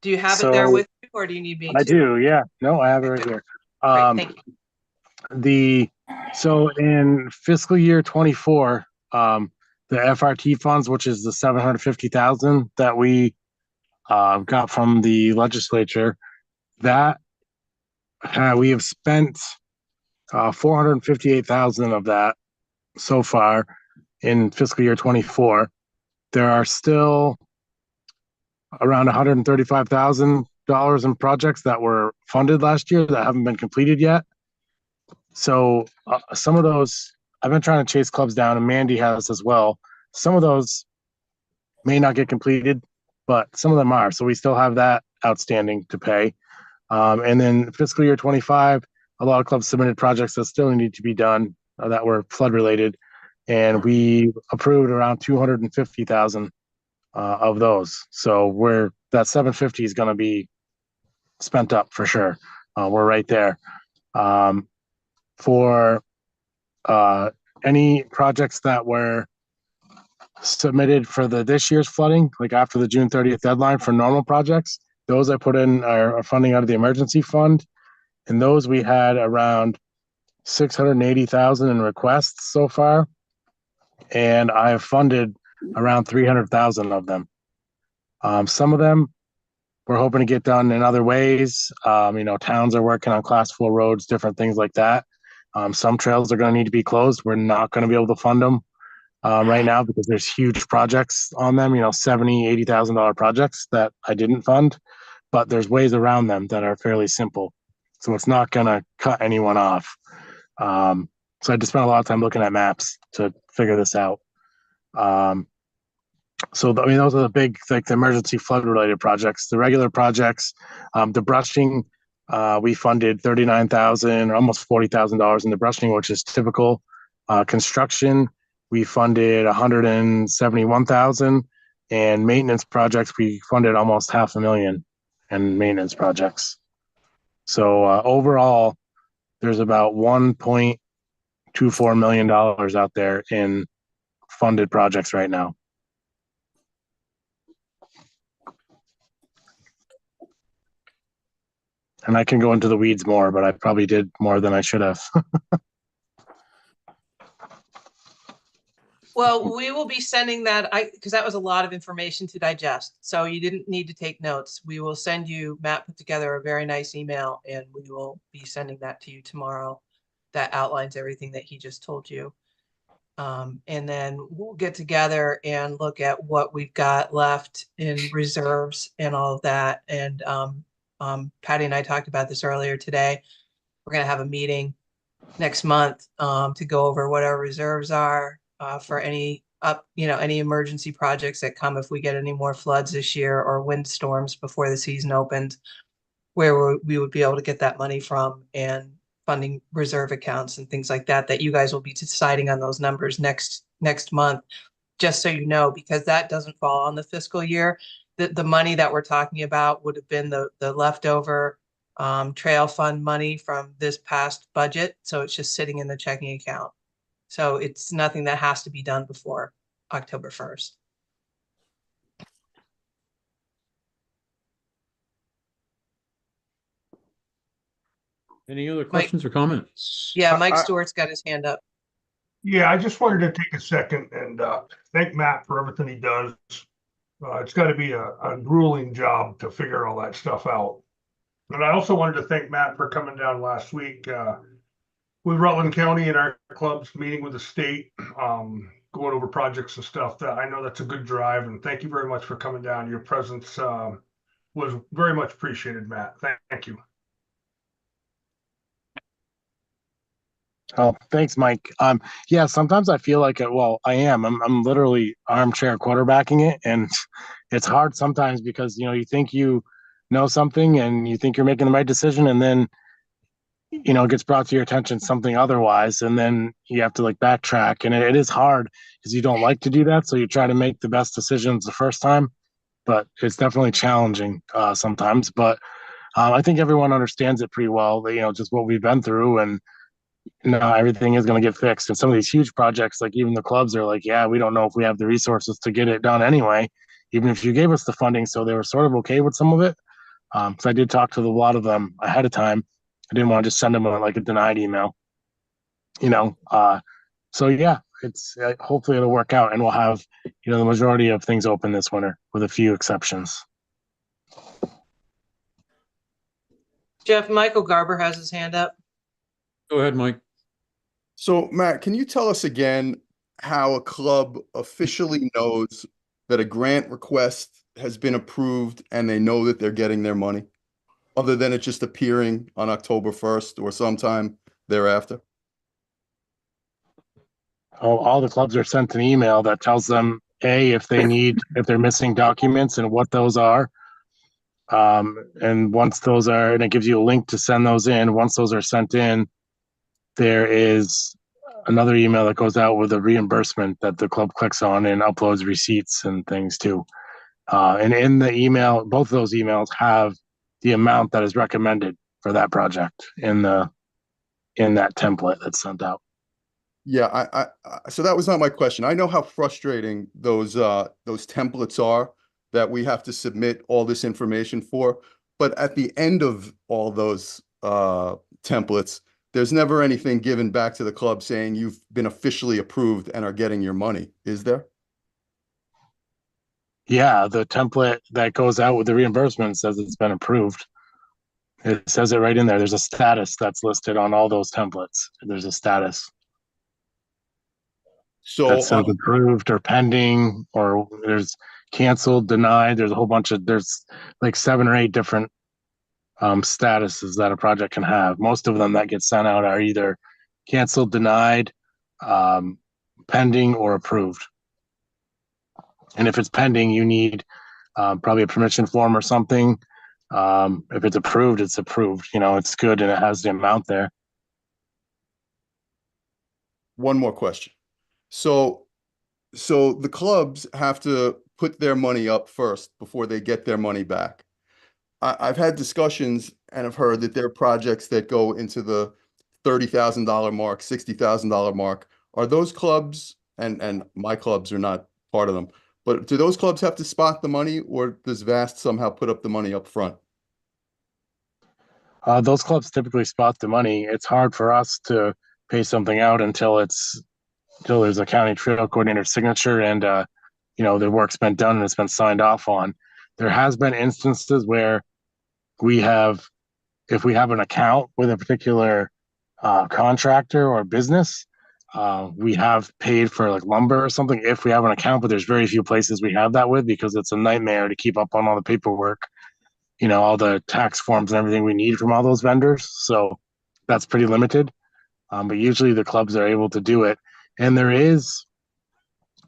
you have it there with you, or do you need me to? I do, yeah. No, I have it right here. Great, thank you. So in fiscal year 24, the FRT funds, which is the 750,000 that we got from the legislature, that we have spent 458,000 of that so far in fiscal year 24. There are still around $135,000 in projects that were funded last year that haven't been completed yet. So some of those, I've been trying to chase clubs down, and Mandy has as well. Some of those may not get completed, but some of them are. So we still have that outstanding to pay. And then fiscal year 25, a lot of clubs submitted projects that still need to be done that were flood related. And we approved around 250,000 of those. So that 750 is going to be spent up for sure. We're right there. For any projects that were submitted for this year's flooding, like after the June 30th deadline for normal projects, those I put in are funding out of the emergency fund. And those we had around 680,000 in requests so far. And I have funded around 300,000 of them. Some of them we're hoping to get done in other ways. Towns are working on class 4 roads, different things like that. Some trails are going to need to be closed. We're not going to be able to fund them right now because there's huge projects on them, $70,000, $80,000 projects that I didn't fund, but there's ways around them that are fairly simple. So it's not going to cut anyone off. So I just spent a lot of time looking at maps to figure this out. Those are the big, like the emergency flood related projects. The regular projects, the brushing, we funded $39,000 or almost $40,000 in the brushing, which is typical. Construction, we funded $171,000, and maintenance projects, we funded almost $500,000 in maintenance projects. So overall, there's about $1.24 million out there in funded projects right now. And I can go into the weeds more, but I probably did more than I should have. Well, we will be sending that, because that was a lot of information to digest. So you didn't need to take notes. We will send you, Matt put together a very nice email, and we will be sending that to you tomorrow. That outlines everything that he just told you. And then we'll get together and look at what we've got left in reserves and all of that. And Patty and I talked about this earlier today. We're going to have a meeting next month to go over what our reserves are for any emergency projects that come if we get any more floods this year or windstorms before the season opens, where we would be able to get that money from, and funding reserve accounts and things like that you guys will be deciding on those numbers next month, just so you know, because that doesn't fall on the fiscal year. The money that we're talking about would have been the leftover trail fund money from this past budget. So it's just sitting in the checking account. So it's nothing that has to be done before October 1st. Any other questions or comments? Yeah, Mike Stewart's got his hand up. Yeah, I just wanted to take a second and thank Matt for everything he does. It's got to be a grueling job to figure all that stuff out. And I also wanted to thank Matt for coming down last week with Rutland County and our clubs, meeting with the state, going over projects and stuff. That I know that's a good drive, and thank you very much for coming down. Your presence was very much appreciated, Matt. Thank you. Oh, thanks, Mike. Yeah, sometimes I feel like well, I am. I'm literally armchair quarterbacking it, and it's hard sometimes because you think you know something and you think you're making the right decision, and then it gets brought to your attention something otherwise, and then you have to like backtrack, and it is hard because you don't like to do that, so you try to make the best decisions the first time, but it's definitely challenging sometimes. But I think everyone understands it pretty well. Just what we've been through, and everything is going to get fixed. And some of these huge projects, like even the clubs are like, yeah, we don't know if we have the resources to get it done anyway, even if you gave us the funding. So they were sort of okay with some of it. Because I did talk to a lot of them ahead of time. I didn't want to just send them like a denied email, so yeah, it's hopefully it'll work out and we'll have, the majority of things open this winter with a few exceptions. Jeff, Michael Garber has his hand up. Go ahead, Mike. So Matt, can you tell us again how a club officially knows that a grant request has been approved and they know that they're getting their money, other than it just appearing on October 1st or sometime thereafter? All the clubs are sent an email that tells them if they're missing documents and what those are. And once those are, and it gives you a link to send those in. Once those are sent in, there is another email that goes out with a reimbursement that the club clicks on and uploads receipts and things too. And in the email, both of those emails have the amount that is recommended for that project in that template that's sent out. Yeah, so that was not my question. I know how frustrating those templates are that we have to submit all this information for, but at the end of all those templates, there's never anything given back to the club saying you've been officially approved and are getting your money, is there? Yeah, the template that goes out with the reimbursement says it's been approved. It says it right in there. There's a status that's listed on all those templates. There's a status. So that says approved or pending, or there's canceled, denied. There's a whole bunch of, there's like 7 or 8 different statuses that a project can have. Most of them that get sent out are either canceled, denied, pending, or approved. And if it's pending, you need probably a permission form or something. If it's approved, it's approved. It's good and it has the amount there. one more question. So the clubs have to put their money up first before they get their money back. I've had discussions and have heard that there are projects that go into the $30,000 mark, $60,000 mark. Are those clubs, and my clubs are not part of them, but do those clubs have to spot the money, or does VAST somehow put up the money up front? Those clubs typically spot the money. It's hard for us to pay something out until there's a county trail coordinator signature and the work's been done and it's been signed off on. There has been instances where if we have an account with a particular contractor or business, we have paid for like lumber or something if we have an account, but there's very few places we have that with because it's a nightmare to keep up on all the paperwork, all the tax forms and everything we need from all those vendors. So that's pretty limited. But usually the clubs are able to do it. And there is,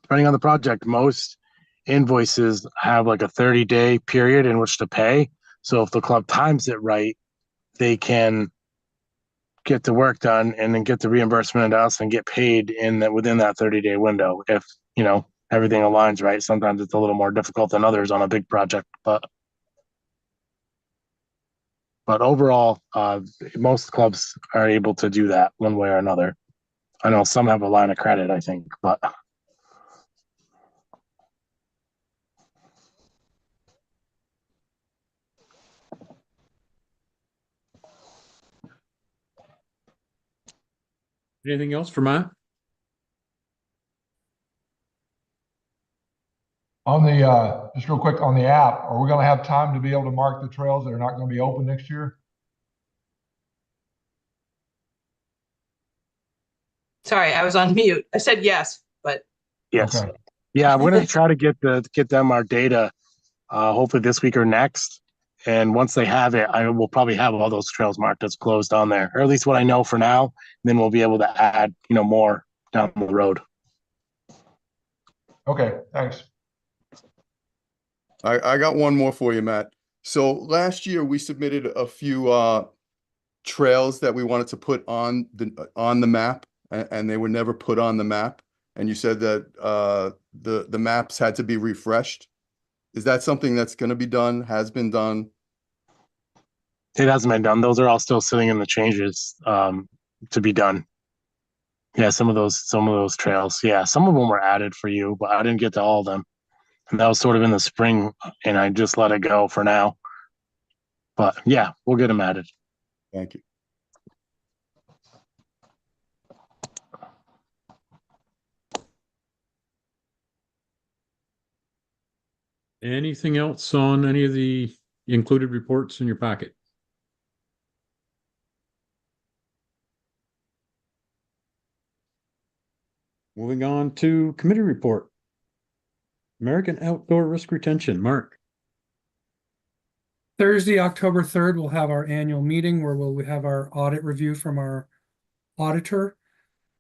depending on the project, most invoices have like a 30-day period in which to pay. So if the club times it right, they can get the work done and then get the reimbursement to us and get paid within that 30-day window. If, everything aligns right. Sometimes it's a little more difficult than others on a big project, but overall, most clubs are able to do that one way or another. I know some have a line of credit, I think, but Anything else for Matt? On the, just real quick on the app, are we gonna have time to be able to mark the trails that are not gonna be open next year? Sorry, I was on mute. I said yes, but yes. Okay. Yeah, I'm gonna try to get them our data, hopefully this week or next. And once they have it, I will probably have all those trails marked as closed on there, or at least what I know for now. Then we'll be able to add, more down the road. Okay, thanks. I got one more for you, Matt. So last year we submitted a few trails that we wanted to put on the map, and they were never put on the map. And you said that the maps had to be refreshed. Is that something that's going to be done? Has been done? It hasn't been done. Those are all still sitting in the changes to be done. Yeah, some of those trails. Yeah, some of them were added for you, but I didn't get to all of them. And that was sort of in the spring, and I just let it go for now. But yeah, we'll get them added. Thank you. Anything else on any of the included reports in your packet? Moving on to committee report. American Outdoor Risk Retention, Mark. Thursday, October 3rd, we'll have our annual meeting where we'll have our audit review from our auditor.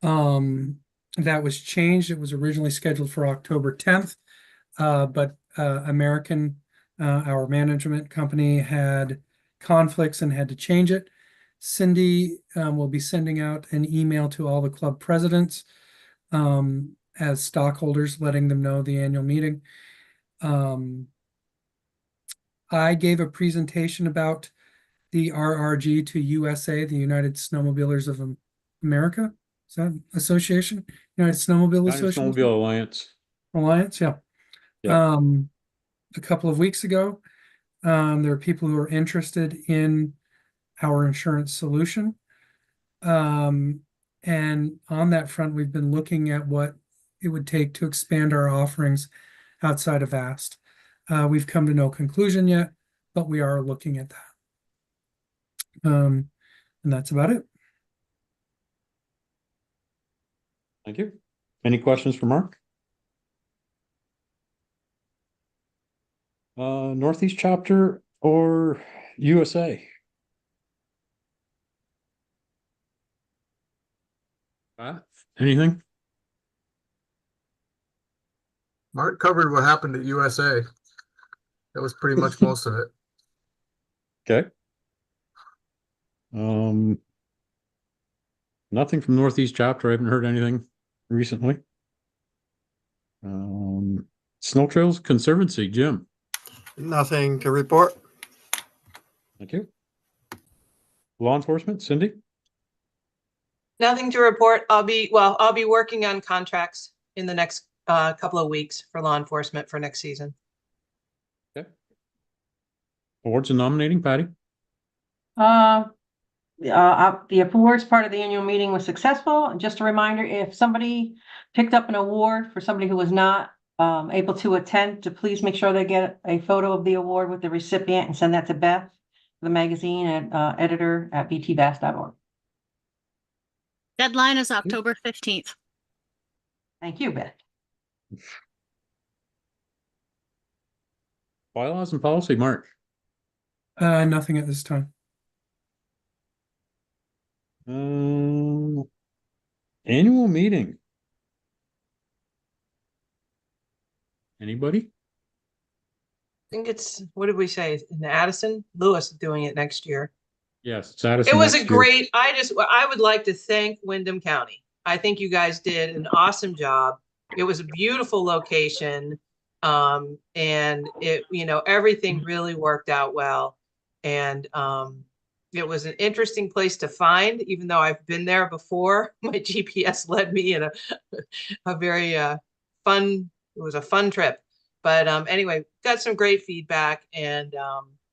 That was changed. It was originally scheduled for October 10th, but American, our management company, had conflicts and had to change it. Cindy will be sending out an email to all the club presidents as stockholders, letting them know the annual meeting. I gave a presentation about the RRG to USA, the United Snowmobilers of America. Is that association? United Snowmobile Association? Snowmobile Alliance. Alliance, yeah. Yeah. A couple of weeks ago, there are people who are interested in our insurance solution. And on that front, we've been looking at what it would take to expand our offerings outside of VAST. We've come to no conclusion yet, but we are looking at that. And that's about it. Thank you. Any questions for Mark? Northeast chapter or USA? Anything? Mark covered what happened at USA. That was pretty much most of it. Okay. Nothing from Northeast chapter. I haven't heard anything recently. Snow Trails Conservancy, Jim. Nothing to report. Thank you. Law enforcement, Cindy. nothing to report. I'll be working on contracts in the next couple of weeks for law enforcement for next season. Okay. Awards and nominating, Patty. The awards part of the annual meeting was successful. Just a reminder, if somebody picked up an award for somebody who was not able to attend, to please make sure they get a photo of the award with the recipient and send that to Beth, the magazine, at editor@btvast.org. Deadline is October 15th. Thank you, Beth. Bylaws and policy, Mark. Nothing at this time. Annual meeting. Anybody? I think it's, what did we say? In Addison? Lewis is doing it next year. Yes, it's Addison It was next a year. great, I would like to thank Wyndham County. I think you guys did an awesome job. It was a beautiful location. And it, everything really worked out well. And It was an interesting place to find, even though I've been there before. My GPS led me in a very fun, it was a fun trip. But anyway, got some great feedback and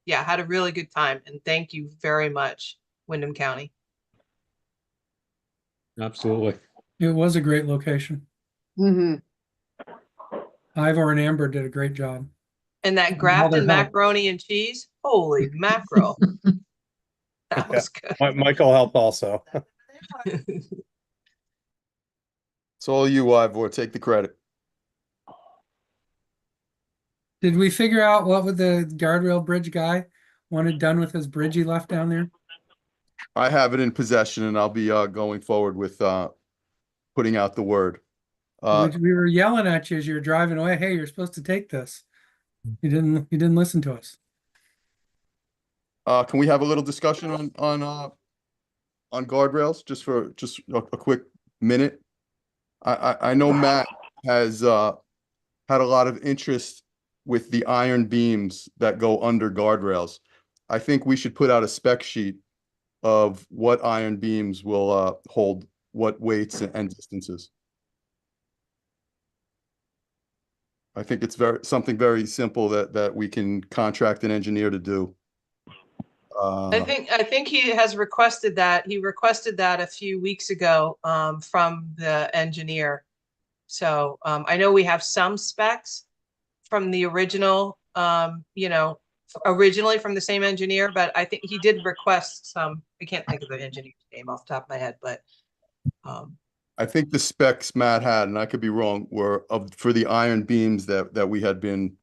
yeah, had a really good time. And thank you very much, Wyndham County. Absolutely. It was a great location. Mm-hmm. Ivor and Amber did a great job. And that All their Grafton help. macaroni and cheese, holy mackerel. That was good. Michael helped also. It's all you, Ivor. Take the credit. Did we figure out what would the guardrail bridge guy wanted done with his bridge he left down there? I have it in possession and I'll be going forward with putting out the word. We were yelling at you as you were driving away. Hey, you're supposed to take this. You didn't listen to us. Can we have a little discussion on guardrails just for a quick minute? I know Matt has had a lot of interest with the iron beams that go under guardrails. I think we should put out a spec sheet of what iron beams will hold what weights and distances. I think it's something very simple that we can contract an engineer to do. I think he has requested that. He requested that a few weeks ago from the engineer. So I know we have some specs from the original, originally from the same engineer, but I think he did request some. I can't think of the engineer's name off the top of my head, but I think the specs Matt had, and I could be wrong, were for the iron beams that we had been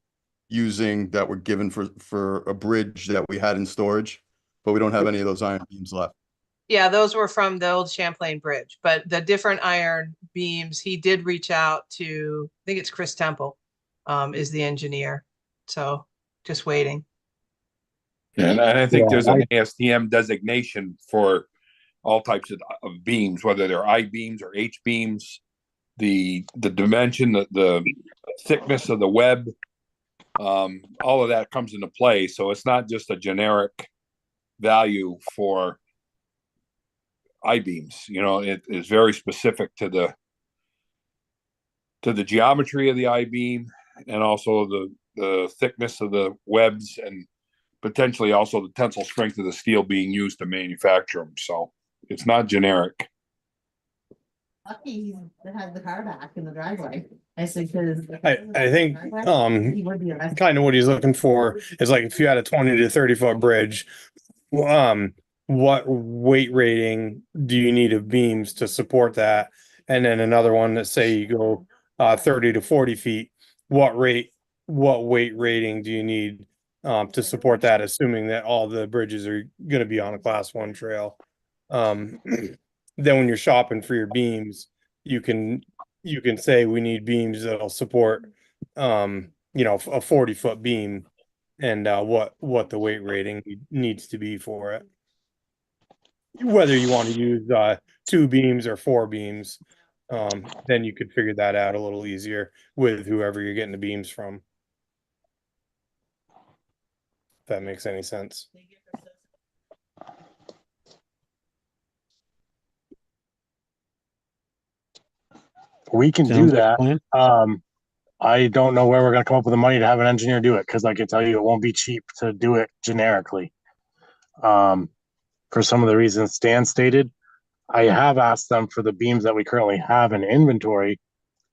using that were given for a bridge that we had in storage, but we don't have any of those iron beams left. yeah, those were from the old Champlain Bridge, but the different iron beams, he did reach out to, I think it's Chris Temple, is the engineer. So just waiting. And I think there's an ASTM designation for all types of beams, whether they're I beams or H beams, the dimension, the thickness of the web, all of that comes into play. So it's not just a generic value for I beams. It is very specific to the geometry of the I beam and also the thickness of the webs and potentially also the tensile strength of the steel being used to manufacture them. So it's not generic. Lucky he had the car back in the driveway. I think because I think kind of what he's looking for is like if you had a 20 to 30 foot bridge, what weight rating do you need of beams to support that? And then another one that say you go 30 to 40 feet, what weight rating do you need to support that, assuming that all the bridges are going to be on a class 1 trail? Then when you're shopping for your beams, you can say we need beams that'll support a 40-foot beam and what the weight rating needs to be for it. Whether you want to use 2 beams or 4 beams, then you could figure that out a little easier with whoever you're getting the beams from. If that makes any sense. We can Sounds do like a that. plan. I don't know where we're going to come up with the money to have an engineer do it, because I can tell you it won't be cheap to do it generically. For some of the reasons Stan stated, I have asked them for the beams that we currently have in inventory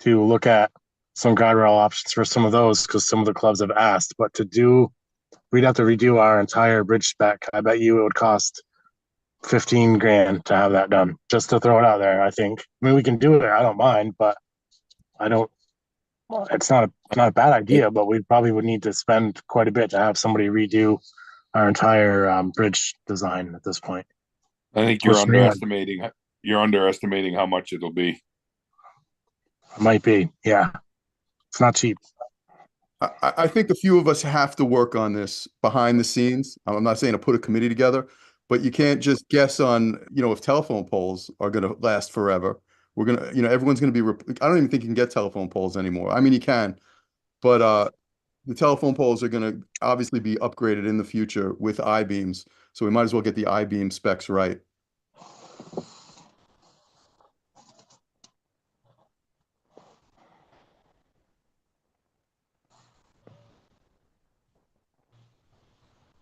to look at some guardrail options for some of those, because some of the clubs have asked. But we'd have to redo our entire bridge spec. I bet you it would cost 15 grand to have that done, just to throw it out there. I think. I mean, we can do it. I don't mind, but it's not a bad idea, but we probably would need to spend quite a bit to have somebody redo our entire bridge design at this point. I think you're underestimating how much it'll be. It might be, yeah. It's not cheap. I think a few of us have to work on this behind the scenes. I'm not saying to put a committee together, but you can't just guess on, if telephone poles are going to last forever. We're going to, everyone's going to be, I don't even think you can get telephone poles anymore. I mean, you can, but the telephone poles are going to obviously be upgraded in the future with I-beams. So we might as well get the I-beam specs right.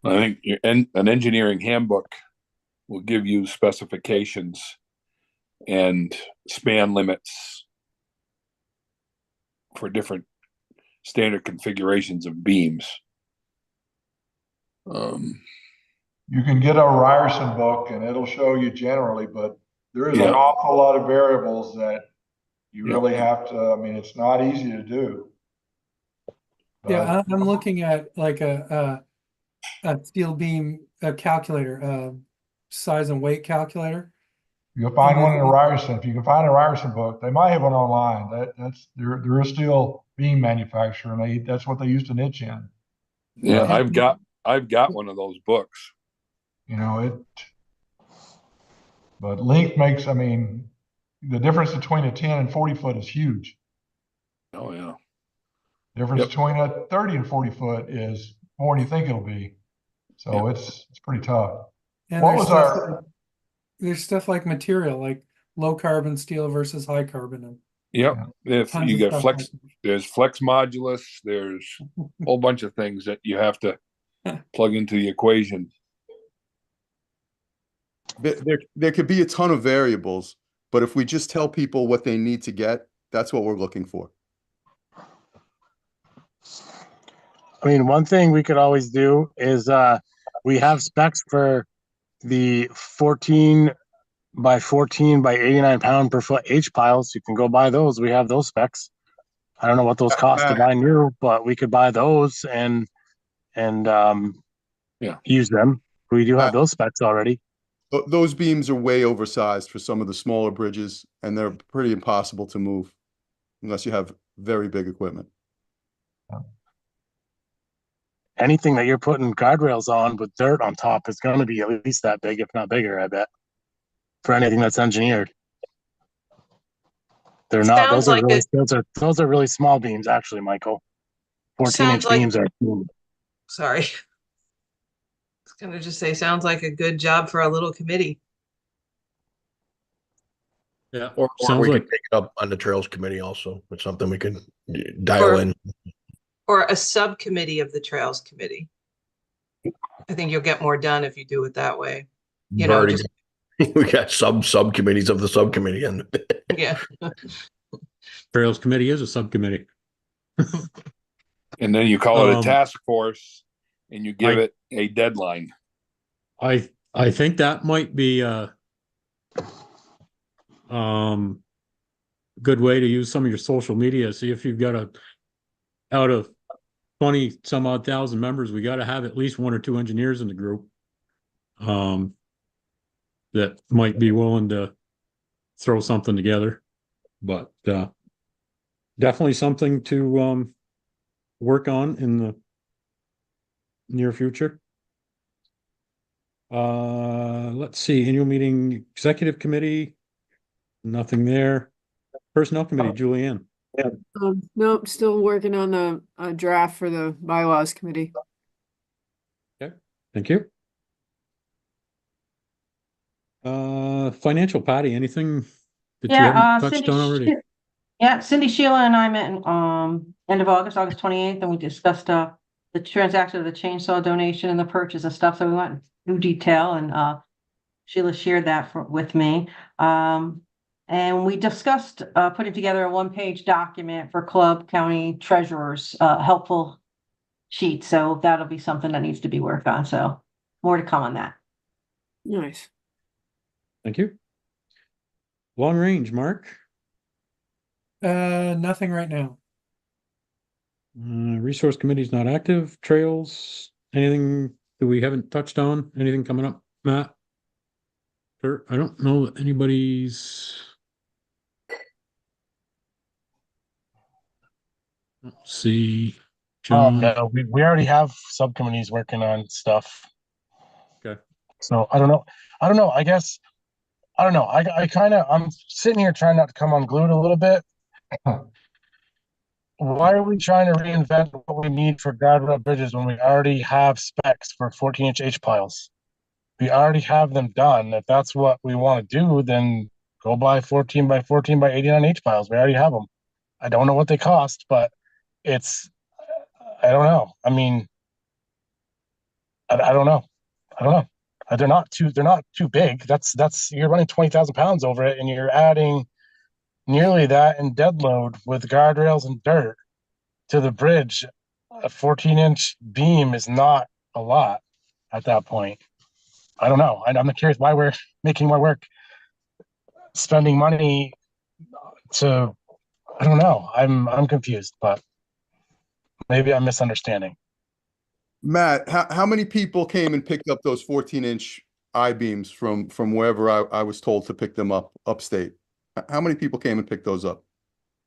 I think an engineering handbook will give you specifications and span limits for different standard configurations of beams. You can get a Ryerson book and it'll show you generally, but there is Yeah. an awful lot of variables that you Yeah. really have to, I mean, it's not easy to do. Yeah, I'm looking at like a steel beam calculator, size and weight calculator. You'll find one in a Ryerson. If you can find a Ryerson book, they might have one online. They're a steel beam manufacturer, and that's what they used to niche in. Yeah, I've got one of those books. You know, but length makes, I mean, the difference between a 10 and 40 foot is huge. Oh yeah. Difference between a 30 and 40 foot is more than you think it'll be. So it's pretty tough. And What was there's stuff like material, like low carbon steel versus high carbon. And Yep. If tons you of get stuff flex, like that. there's flex modulus, there's a whole bunch of things that you have to plug into the equation. There could be a ton of variables, but if we just tell people what they need to get, that's what we're looking for. I mean, one thing we could always do is we have specs for the 14 by 14 by 89 pound per foot H piles. You can go buy those. We have those specs. I don't know what those cost to buy new, but we could buy those and use them. We do have those specs already. Those beams are way oversized for some of the smaller bridges, and they're pretty impossible to move unless you have very big equipment. Anything that you're putting guardrails on with dirt on top is going to be at least that big, if not bigger, I bet, for anything that's engineered. They're not, those are really small beams, actually, Michael. 14-inch beams are. Sorry. I was gonna just say, sounds like a good job for a little committee. Yeah. Or Sounds we like could take it up on the Trails Committee also. It's something we can dial in. Or a subcommittee of the Trails Committee. I think you'll get more done if you do it that way. You know, just we got subcommittees of the subcommittee, and yeah. Trails Committee is a subcommittee. And then you call it a task force and you give it a deadline. I think that might be good way to use some of your social media. See if you've got out of 20 some odd thousand members, we got to have at least one or two engineers in the group that might be willing to throw something together. But definitely something to work on in the near future. Let's see, annual meeting, executive committee, nothing there. Personnel committee, Julianne. No, still working on the draft for the bylaws committee. Okay, thank you. Financial, Patty, anything that you haven't touched on already? Yeah, Cindy, Sheila and I met in end of August 28th, and we discussed the transaction of the chainsaw donation and the purchase and stuff. So we went into detail, and Sheila shared that with me. And we discussed putting together a one-page document for club county treasurers, helpful sheet. So that'll be something that needs to be worked on. So more to come on that. Nice. Thank you. Long range, Mark. Nothing right now. Resource committee is not active. Trails, anything that we haven't touched on? Anything coming up, Matt? Sure. I don't know that anybody's. Let's see. John. No, we already have subcommittees working on stuff. Okay. So I don't know. I guess I don't know. I'm sitting here trying not to come unglued a little bit. Why are we trying to reinvent what we need for guardrail bridges when we already have specs for 14-inch H piles? We already have them done. If that's what we want to do, then go buy 14 by 14 by 89 H piles. We already have them. I don't know what they cost, but it's, I don't know. I mean, I don't know. I don't know. They're not too big. You're running 20,000 pounds over it and you're adding nearly that in dead load with guardrails and dirt to the bridge. A 14-inch beam is not a lot at that point. I don't know. I'm curious why we're making more work, spending money to, I don't know. I'm confused, but maybe I'm misunderstanding. Matt, how many people came and picked up those 14-inch I-beams from wherever I was told to pick them up upstate? How many people came and picked those up?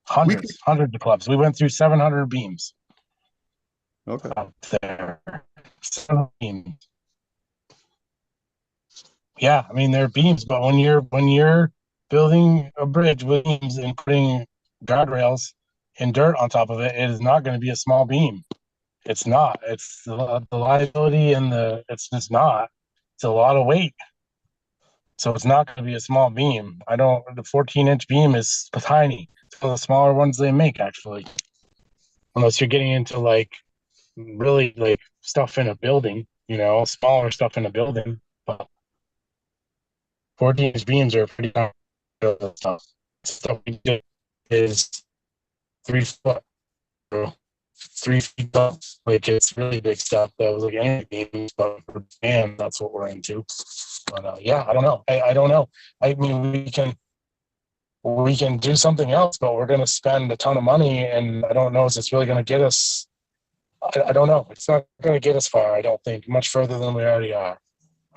Hundreds of clubs. We went through 700 beams. Okay. Up there. 700 beams. Yeah, I mean they're beams, but when you're building a bridge with beams and putting guardrails and dirt on top of it, it is not going to be a small beam. It's not. It's the liability and it's just not. It's a lot of weight. So it's not going to be a small beam. The 14-inch beam is tiny. It's one of the smaller ones they make, actually. Unless you're getting into like really like stuff in a building, smaller stuff in a building. But 14-inch beams are pretty good stuff. Stuff we did is 3 foot, 3 feet up. Like it's really big stuff. That was like any beams, but for band, that's what we're into. But yeah, I don't know. I don't know. I mean, we can do something else, but we're going to spend a ton of money, and I don't know if it's really going to get us. I don't know. It's not going to get us far. I don't think much further than we already are.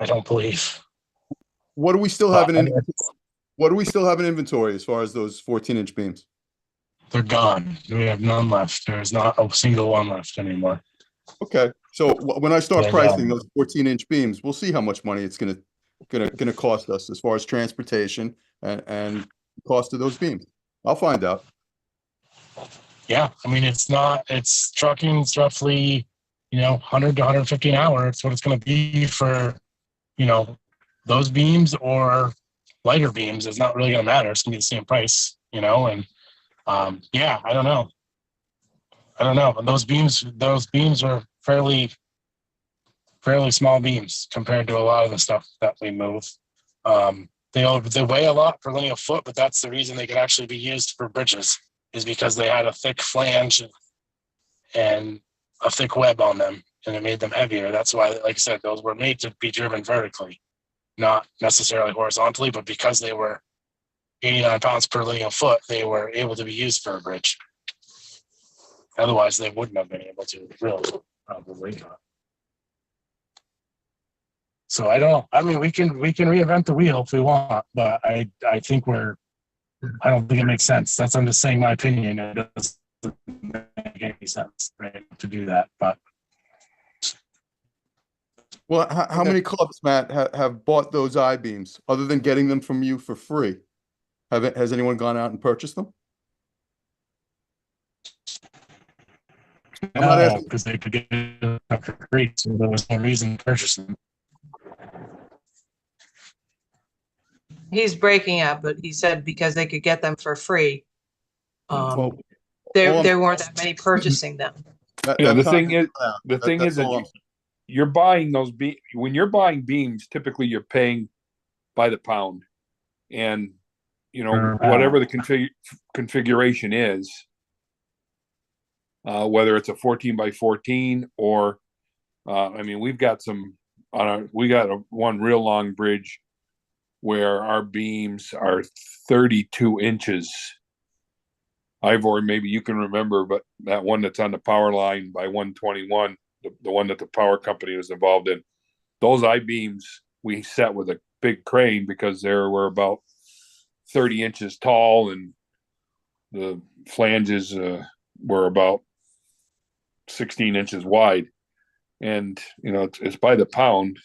I don't believe. What do we still have in What do we still have in inventory as far as those 14-inch beams? They're gone. We have none left. There's not a single one left anymore. Okay, so when I start They're pricing gone. those 14-inch beams, we'll see how much money it's gonna cost us as far as transportation and cost of those beams. I'll find out. Yeah, I mean it's trucking. It's roughly 100 to 150 an hour. It's what it's going to be for those beams or lighter beams. It's not really going to matter. It's going to be the same price, and yeah, I don't know. And those beams are fairly small beams compared to a lot of the stuff that we move. They weigh a lot per linear foot, but that's the reason they could actually be used for bridges, is because they had a thick flange and a thick web on them, and it made them heavier. That's why, like I said, those were made to be driven vertically, not necessarily horizontally, but because they were 89 pounds per linear foot, they were able to be used for a bridge. Otherwise, they wouldn't have been able to, really, probably. So I don't know. I mean, we can reinvent the wheel if we want, but I don't think it makes sense. I'm just saying my opinion. It doesn't make any sense, right, to do that. But Well, how many clubs, Matt, have bought those I-beams other than getting them from you for free? Has anyone gone out and purchased them? I'm not asking because they could get it for free, so there was no reason to purchase them. He's breaking up, but he said because they could get them for free. Well, There weren't that many purchasing them. Yeah, the thing is that you're buying those when you're buying beams, typically you're paying by the pound, and whatever the configuration is, whether it's a 14 by 14 or I mean, we got one real long bridge where our beams are 32 inches. Ivor, maybe you can remember, but that one that's on the power line by 121, the one that the power company was involved in, those I-beams we set with a big crane because they were about 30 inches tall and the flanges were about 16 inches wide. And, it's by the pound.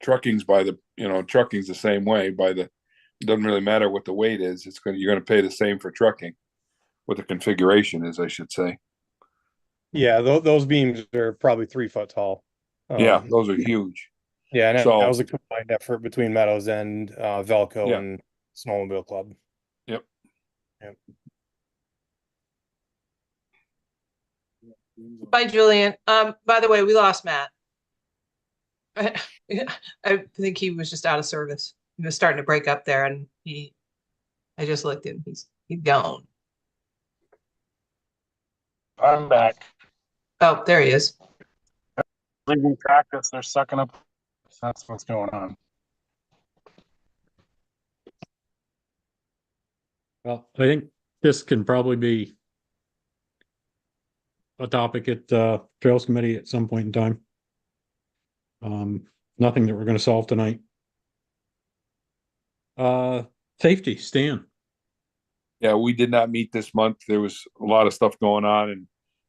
Trucking's trucking's the same way. It doesn't really matter what the weight is. You're going to pay the same for trucking. What the configuration is, I should say. Yeah, those beams are probably 3 foot tall. Yeah, those are huge. Yeah, and So- that was a combined effort between Meadows and Velco Yeah. and Snowmobile Club. Yep. Yep. Bye, Julian. By the way, we lost Matt. I think he was just out of service. He was starting to break up there, and I just looked and he's gone. I'm back. Oh, there he is. Leaving practice, they're sucking up. That's what's going on. Well, I think this can probably be a topic at Trails Committee at some point in time. Nothing that we're going to solve tonight. Safety, Stan. Yeah, we did not meet this month. There was a lot of stuff going on and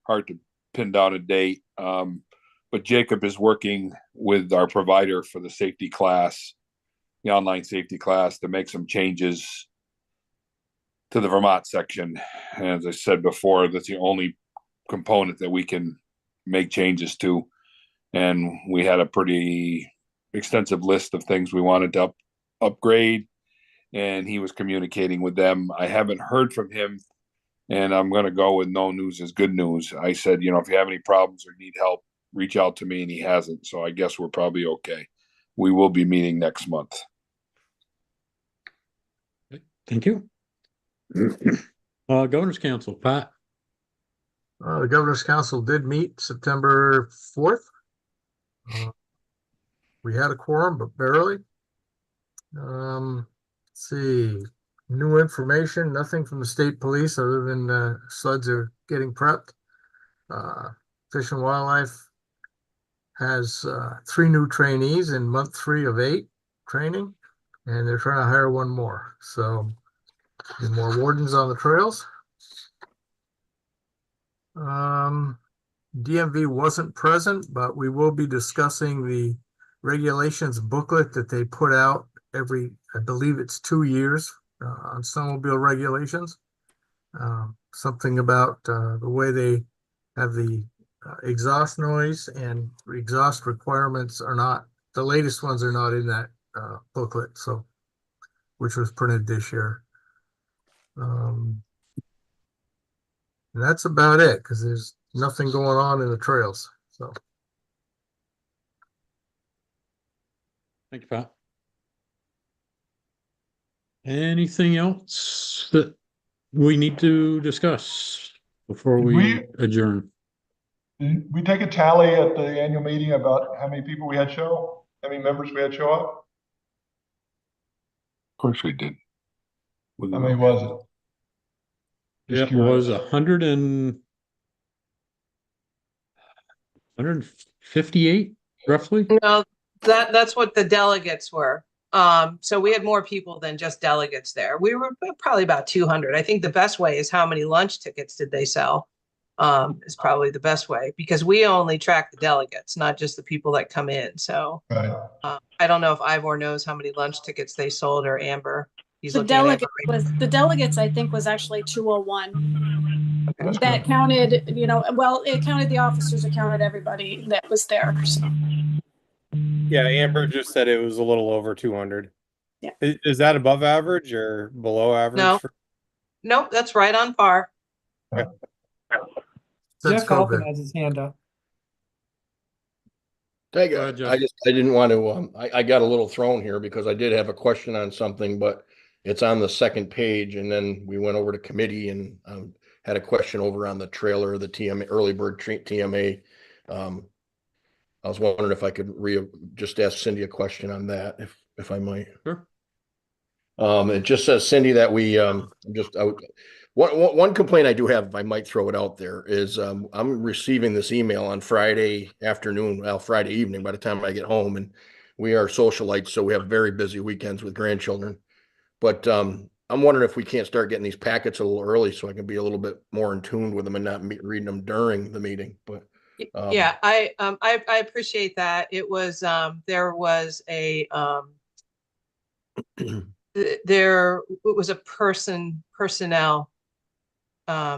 hard to pin down a date. But Jacob is working with our provider for the safety class, the online safety class, to make some changes to the Vermont section. And as I said before, that's the only component that we can make changes to. And we had a pretty extensive list of things we wanted to upgrade, and he was communicating with them. I haven't heard from him, and I'm going to go with no news is good news. I said, if you have any problems or need help, reach out to me, and he hasn't. So I guess we're probably okay. We will be meeting next month. Thank you. Governor's Council, Pat. The Governor's Council did meet September 4th. We had a quorum, but barely. Let's see, new information, nothing from the state police other than sleds are getting prepped. Fish and Wildlife has 3 new trainees in month 3 of 8 training, and they're trying to hire 1 more. So more wardens on the trails. DMV wasn't present, but we will be discussing the regulations booklet that they put out every, I believe it's 2 years on snowmobile regulations. Something about the way they have the exhaust noise and exhaust requirements are not, the latest ones are not in that booklet, so, which was printed this year. And that's about it, because there's nothing going on in the trails, so. Thank you, Pat. Anything else that we need to discuss before Did we we- adjourn? Did we take a tally at the annual meeting about how many people we had show? How many members we had show up? Of course we did. How many was it? Just It curious. was 158 roughly. No, that's what the delegates were. So we had more people than just delegates there. We were probably about 200. I think the best way is how many lunch tickets did they sell? Is probably the best way, because we only track the delegates, not just the people that come in. So Right. I don't know if Ivor knows how many lunch tickets they sold, or Amber. He's The looking at delegate Amber. was the delegates, I think, was actually 201. That's That good. counted, well, it counted the officers, it counted everybody that was there. So. Yeah, Amber just said it was a little over 200. Yeah. Is that above average or below average? No. Nope, that's right on par. Since Jeff Halpin COVID. has his hand up. I ahead, Jeff. didn't want to, I got a little thrown here because I did have a question on something, but it's on the second page, and then we went over to committee and had a question over on the trailer, the TMA, early bird TMA. I was wondering if I could just ask Cindy a question on that, if I might. Sure. It just says, Cindy, that we one complaint I do have, if I might throw it out there, is I'm receiving this email on Friday afternoon, well, Friday evening by the time I get home, and we are socialites, so we have very busy weekends with grandchildren. But I'm wondering if we can't start getting these packets a little early so I can be a little bit more in tune with them and not reading them during the meeting. But Yeah, I appreciate that. It was there was a there was a personnel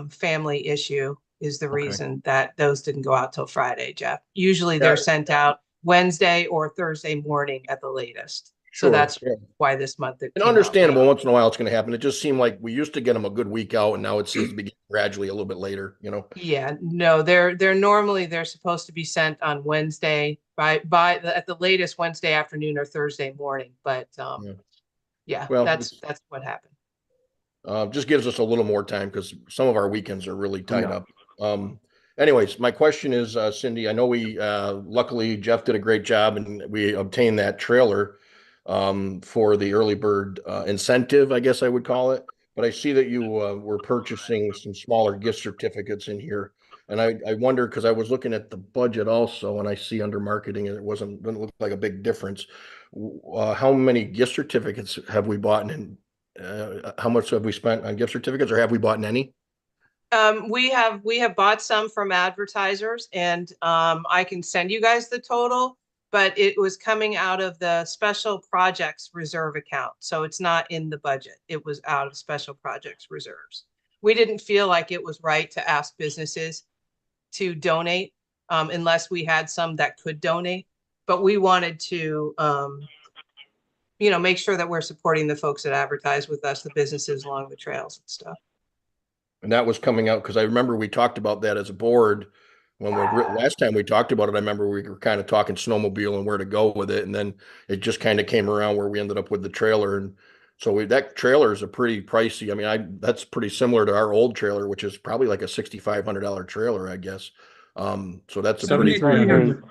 family issue is the reason that those didn't go out till Friday, Jeff. Usually they're sent out Wednesday or Thursday morning at the latest. So Sure, that's yeah. why this month it And came out understandable, late. once in a while it's gonna happen. It just seemed like we used to get them a good week out, and now it seems to be gradually a little bit later, you know? Yeah, no, they're normally they're supposed to be sent on Wednesday at the latest Wednesday afternoon or Thursday morning, but Yeah. yeah, Well, that's what happened. just gives us a little more time because some of our weekends are really tied Yeah. up. Anyways, my question is, Cindy, I know we, luckily Jeff did a great job and we obtained that trailer for the early bird incentive, I guess I would call it. But I see that you were purchasing some smaller gift certificates in here. And I wonder, because I was looking at the budget also, and I see under marketing, and didn't look like a big difference. How many gift certificates have we bought, and how much have we spent on gift certificates, or have we bought any? We have bought some from advertisers, and I can send you guys the total, but it was coming out of the special projects reserve account. So it's not in the budget. It was out of special projects reserves. We didn't feel like it was right to ask businesses to donate unless we had some that could donate. But we wanted to, make sure that we're supporting the folks that advertise with us, the businesses along the trails and stuff. And that was coming out, because I remember we talked about that as a board when last time we talked about it. I remember we were kind of talking snowmobile and where to go with it. And then it just kind of came around where we ended up with the trailer. And so that trailer is a pretty pricey. I mean, that's pretty similar to our old trailer, which is probably like a $6,500 trailer, I guess. So that's a pretty, 7,300.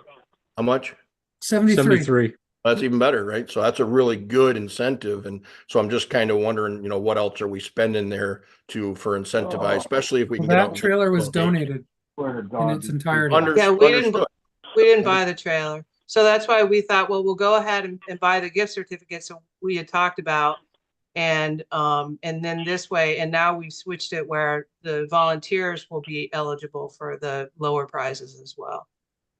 how much? 73. That's even better, right? So that's a really good incentive. And so I'm just kind of wondering, what else are we spending there for incentivize, especially if we can get out. That trailer was donated in its entirety. Yeah, we Understood. didn't buy the trailer. So that's why we thought, well, we'll go ahead and buy the gift certificate. So we had talked about, and then this way, and now we switched it where the volunteers will be eligible for the lower prizes as well,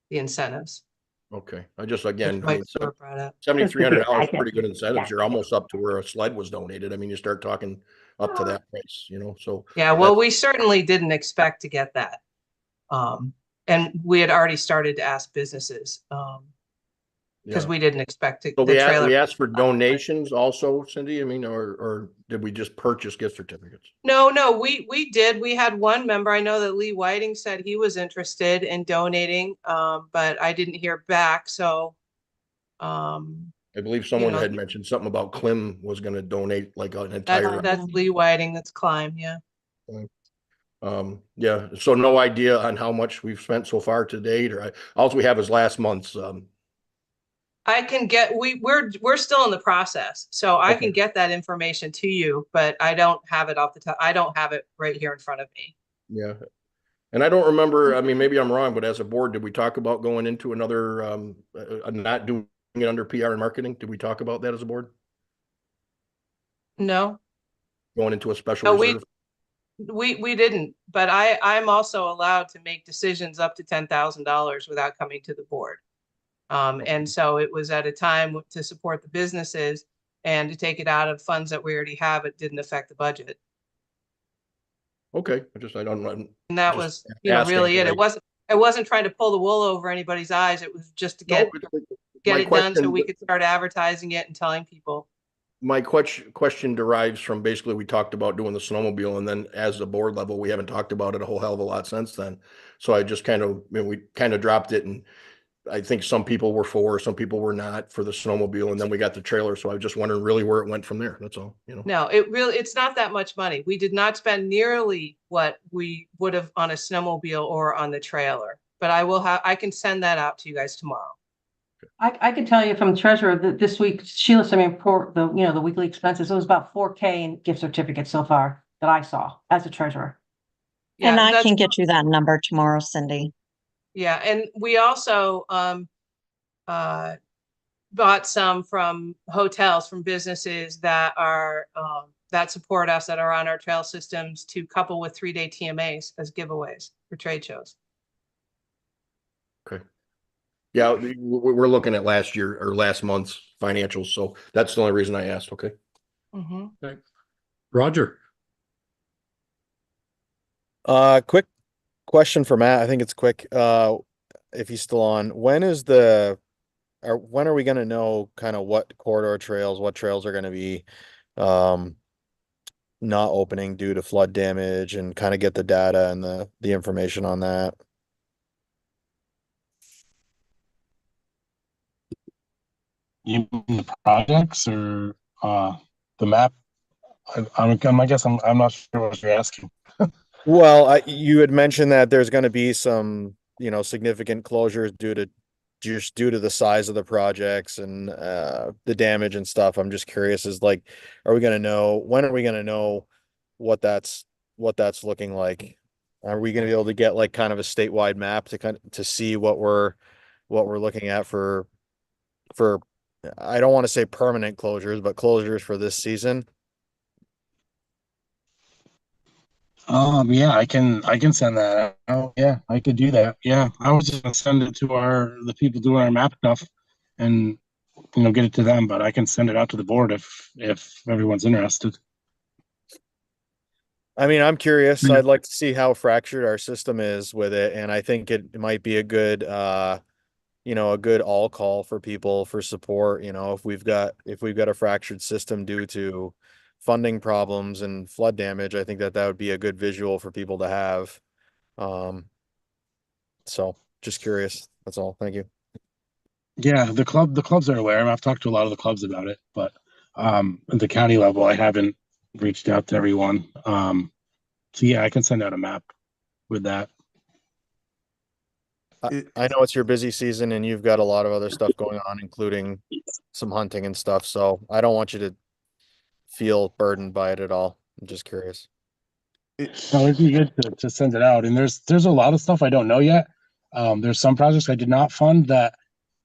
the incentives. Okay, again, Mike Stewart brought up. $7,300 is pretty good incentives. You're almost up to where a sled was donated. I mean, you start talking up to that price, so. Yeah, well, we certainly didn't expect to get that. And we had already started to ask businesses, because we didn't expect to. So the we trailer. asked for donations also, Cindy, I mean, or did we just purchase gift certificates? No, we did. We had one member. I know that Lee Whiting said he was interested in donating, but I didn't hear back. So, I believe someone had mentioned something about Clem was going to donate like an entire. that's Lee Whiting. That's Climb. Yeah. Yeah. So no idea on how much we've spent so far to date, or all we have is last month's. I can get. We're still in the process, so I can get that information to you, but I don't have it off the top. I don't have it right here in front of me. Yeah. And I don't remember, I mean, maybe I'm wrong, but as a board, did we talk about going into another, not doing it under PR and marketing? Did we talk about that as a board? No. Going into a special reserve? We didn't, but I'm also allowed to make decisions up to $10,000 without coming to the board. And so it was at a time to support the businesses and to take it out of funds that we already have. It didn't affect the budget. Okay, I don't know. And that was, really it. It wasn't trying to pull the wool over anybody's eyes. It was just to get it done so we could start advertising it and telling people. My question derives from basically we talked about doing the snowmobile, and then as the board level, we haven't talked about it a whole hell of a lot since then. So I just we kind of dropped it, and I think some people were for, some people were not for the snowmobile, and then we got the trailer. So I was just wondering really where it went from there. That's all, No, it's not that much money. We did not spend nearly what we would have on a snowmobile or on the trailer, but I can send that out to you guys tomorrow. I can tell you from treasurer that this week, Sheila sent me a report, the weekly expenses. It was about 4K in gift certificates so far that I saw as a treasurer. Yeah, and I can get you that number tomorrow, Cindy. Yeah, and we also bought some from hotels, from businesses that are that support us, that are on our trail systems, to couple with 3-day TMAs as giveaways for trade shows. Okay. Yeah, we're looking at last year or last month's financials, so that's the only reason I asked. Okay. Okay. Roger. Quick question for Matt. I think it's quick. If he's still on, when is the when are we gonna know kind of what corridor trails, what trails are gonna be um not opening due to flood damage, and kind of get the data and the information on that? You mean the projects or the map? I guess I'm not sure what you're asking. Well, you had mentioned that there's going to be some, significant closures due to the size of the projects and the damage and stuff. I'm just curious, is like, when are we going to know what that's looking like? Are we going to be able to get like kind of a statewide map to see what we're looking at for I don't want to say permanent closures, but closures for this season? Yeah, I can send that out. Yeah, I could do that. Yeah, I was just gonna send it to the people doing our map stuff, and get it to them. But I can send it out to the board if everyone's interested. I mean, I'm curious. Yeah. I'd like to see how fractured our system is with it, and I think it might be a good a good all call for people for support, if we've got a fractured system due to funding problems and flood damage. I think that would be a good visual for people to have. Um, so just curious. That's all. Thank you. Yeah, the clubs are aware. I've talked to a lot of the clubs about it, but at the county level, I haven't reached out to everyone. So yeah, I can send out a map with that. I know it's your busy season and you've got a lot of other stuff going on, including some hunting and stuff. So I don't want you to feel burdened by it at all. I'm just curious. No, it'd be good to send it out. And there's a lot of stuff I don't know yet. There's some projects I did not fund that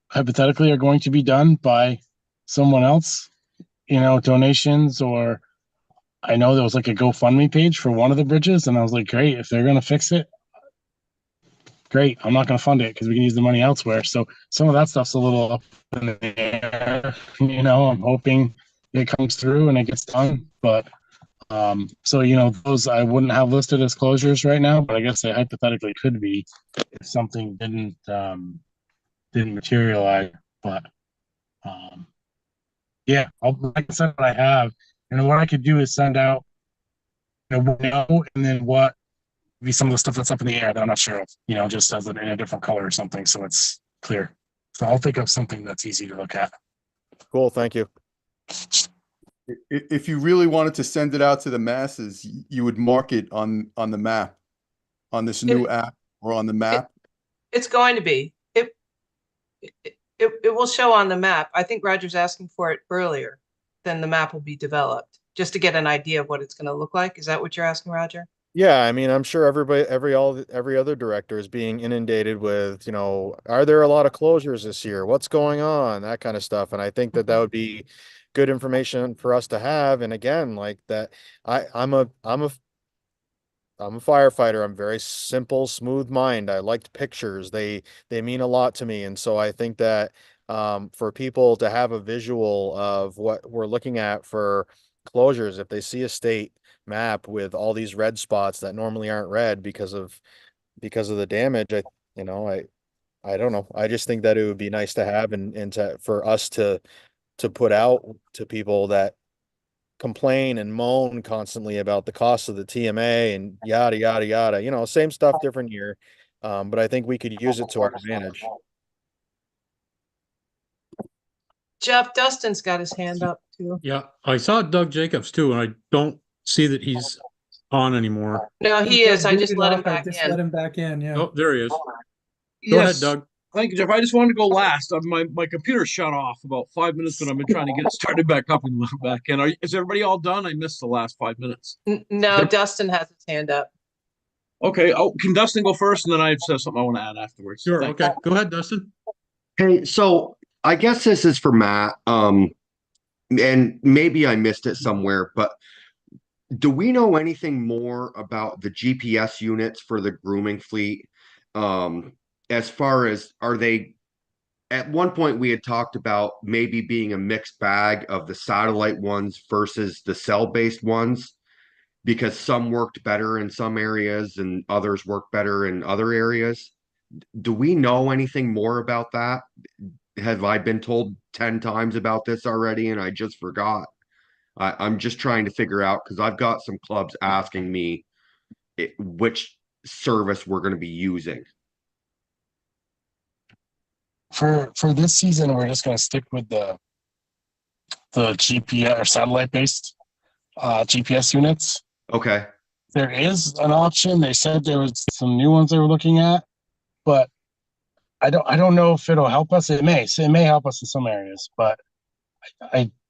hypothetically are going to be done by someone else, donations, or I know there was like a GoFundMe page for one of the bridges, and I was like, great, if they're gonna fix it, great. I'm not gonna fund it because we can use the money elsewhere. So some of that stuff's a little up in the air. I'm hoping it comes through and it gets done. But so those I wouldn't have listed as closures right now, but I guess they hypothetically could be if something didn't materialize. But yeah, like I said, what I have, what I could do is send out, what we know, and then what be some of the stuff that's up in the air that I'm not sure of, just as in a different color or something, so it's clear. So I'll think of something that's easy to look at. Cool. Thank you. If you really wanted to send it out to the masses, you would mark it on the map, on this new app or on the map. It's going to be. It will show on the map. I think Roger's asking for it earlier than the map will be developed, just to get an idea of what it's going to look like. Is that what you're asking, Roger? Yeah, I mean, I'm sure every other director is being inundated with, are there a lot of closures this year? What's going on? That kind of stuff. And I think that would be good information for us to have. And again, like that, I'm a firefighter. I'm very simple, smooth mind. I liked pictures. They mean a lot to me. And so I think that for people to have a visual of what we're looking at for closures, if they see a state map with all these red spots that normally aren't red because of the damage, I don't know. I just think that it would be nice to have and for us to put out to people that complain and moan constantly about the cost of the TMA and yada yada yada. Same stuff, different year. But I think we could use it to our advantage. Jeff, Dustin's got his hand up too. Yeah, I saw Doug Jacobs too, and I don't see that he's on anymore. No, he is. I just let him I back just in. let him back in, yeah. Oh, there he is. Go ahead, Yes. Doug. Thank you, Jeff. I just wanted to go last. My computer shut off about 5 minutes, but I've been trying to get it started back up and let back in. Is everybody all done? I missed the last 5 minutes. No, Dustin has his hand up. Okay. Oh, can Dustin go first, and then I have something I want to add afterwards. Sure. Thanks. Okay. Go ahead, Dustin. Hey, so I guess this is for Matt. And maybe I missed it somewhere, but do we know anything more about the GPS units for the grooming fleet? As far as at one point we had talked about maybe being a mixed bag of the satellite ones versus the cell-based ones, because some worked better in some areas and others worked better in other areas. Do we know anything more about that? have I been told 10 times about this already and I just forgot? I'm just trying to figure out because I've got some clubs asking me which service we're going to be using. For this season, we're just going to stick with the GPS or satellite based GPS units. Okay. There is an option. They said there was some new ones they were looking at, but I don't know if it'll help us. It may help us in some areas, but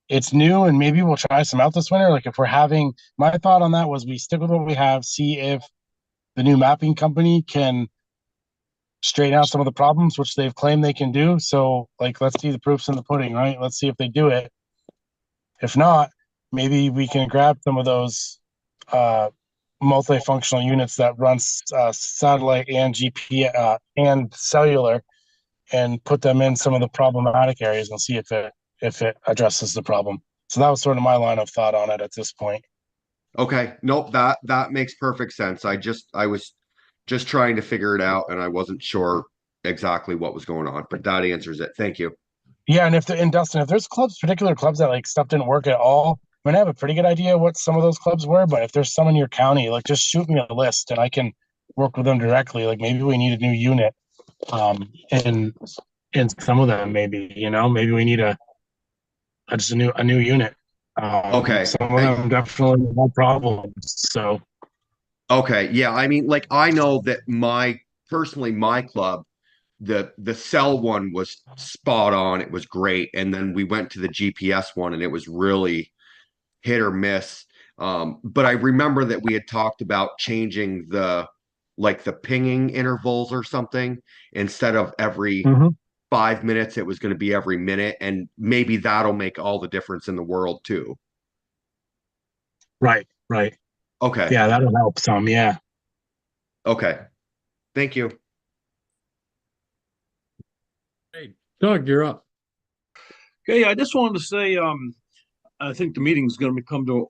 it's new and maybe we'll try some out this winter. Like if we're having, my thought on that was we stick with what we have, see if the new mapping company can straighten out some of the problems, which they've claimed they can do. So like, let's see the proofs in the pudding, right? Let's see if they do it. If not, maybe we can grab some of those multifunctional units that run satellite and GPS and cellular, and put them in some of the problematic areas and see if it addresses the problem. So that was sort of my line of thought on it at this point. Okay. Nope. That makes perfect sense. I was just trying to figure it out and I wasn't sure exactly what was going on, but that answers it. Thank you. Yeah, and Dustin, if there's particular clubs that like stuff didn't work at all, I mean, I have a pretty good idea what some of those clubs were, but if there's some in your county, like just shoot me a list and I can work with them directly. Like maybe we need a new unit, in some of them, maybe maybe we need just a new unit. Okay. Some of them definitely have problems. So Okay. Yeah. I mean, like I know that personally my club, the cell one was spot on. It was great. And then we went to the GPS one and it was really hit or miss. But I remember that we had talked about changing the pinging intervals or something. Instead of every 5 minutes, it was going to be every minute. And maybe that'll make all the difference in the world too. Right. Okay. Yeah, that'll help some. Yeah. Okay. Thank you. Hey, Doug, you're up. Okay, I just wanted to say, I think the meeting's going to come to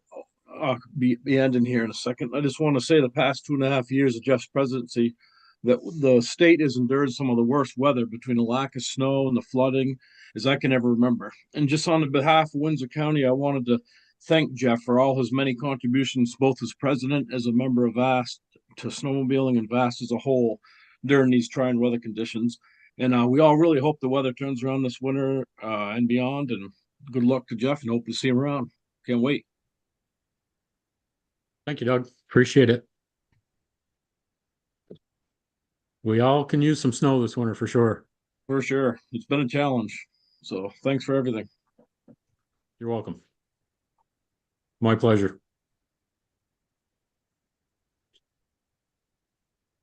be ending here in a second. I just want to say the past 2.5 years of Jeff's presidency, that the state has endured some of the worst weather between the lack of snow and the flooding as I can ever remember. And just on the behalf of Windsor County, I wanted to thank Jeff for all his many contributions, both as president, as a member of VAST, to snowmobiling and VAST as a whole during these trying weather conditions. And we all really hope the weather turns around this winter and beyond. And good luck to Jeff and hope to see him around. Can't wait. Thank you, Doug. Appreciate it. We all can use some snow this winter for sure. For sure. It's been a challenge. So thanks for everything. You're welcome. My pleasure.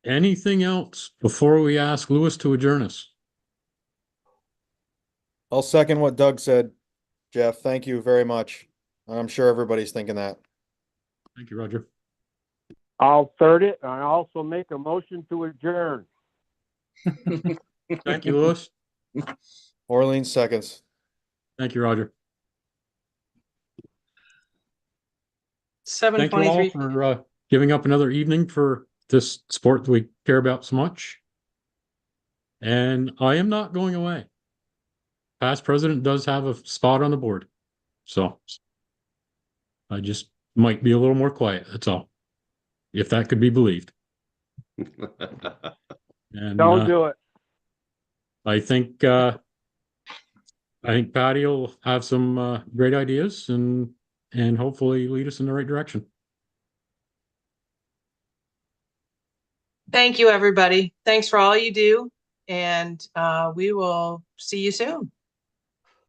Anything else before we ask Lewis to adjourn us? I'll second what Doug said. Jeff, thank you very much. I'm sure everybody's thinking that. Thank you, Roger. I'll third it. I also make a motion to adjourn. Thank you, Lewis. Orleans seconds. Thank you, Roger. 7:23. Thank you all for giving up another evening for this sport that we care about so much. And I am not going away. Past president does have a spot on the board. So I just might be a little more quiet. That's all. If that could be believed. And Don't do it. I think Patty will have some great ideas and hopefully lead us in the right direction. Thank you, everybody. Thanks for all you do. And we will see you soon.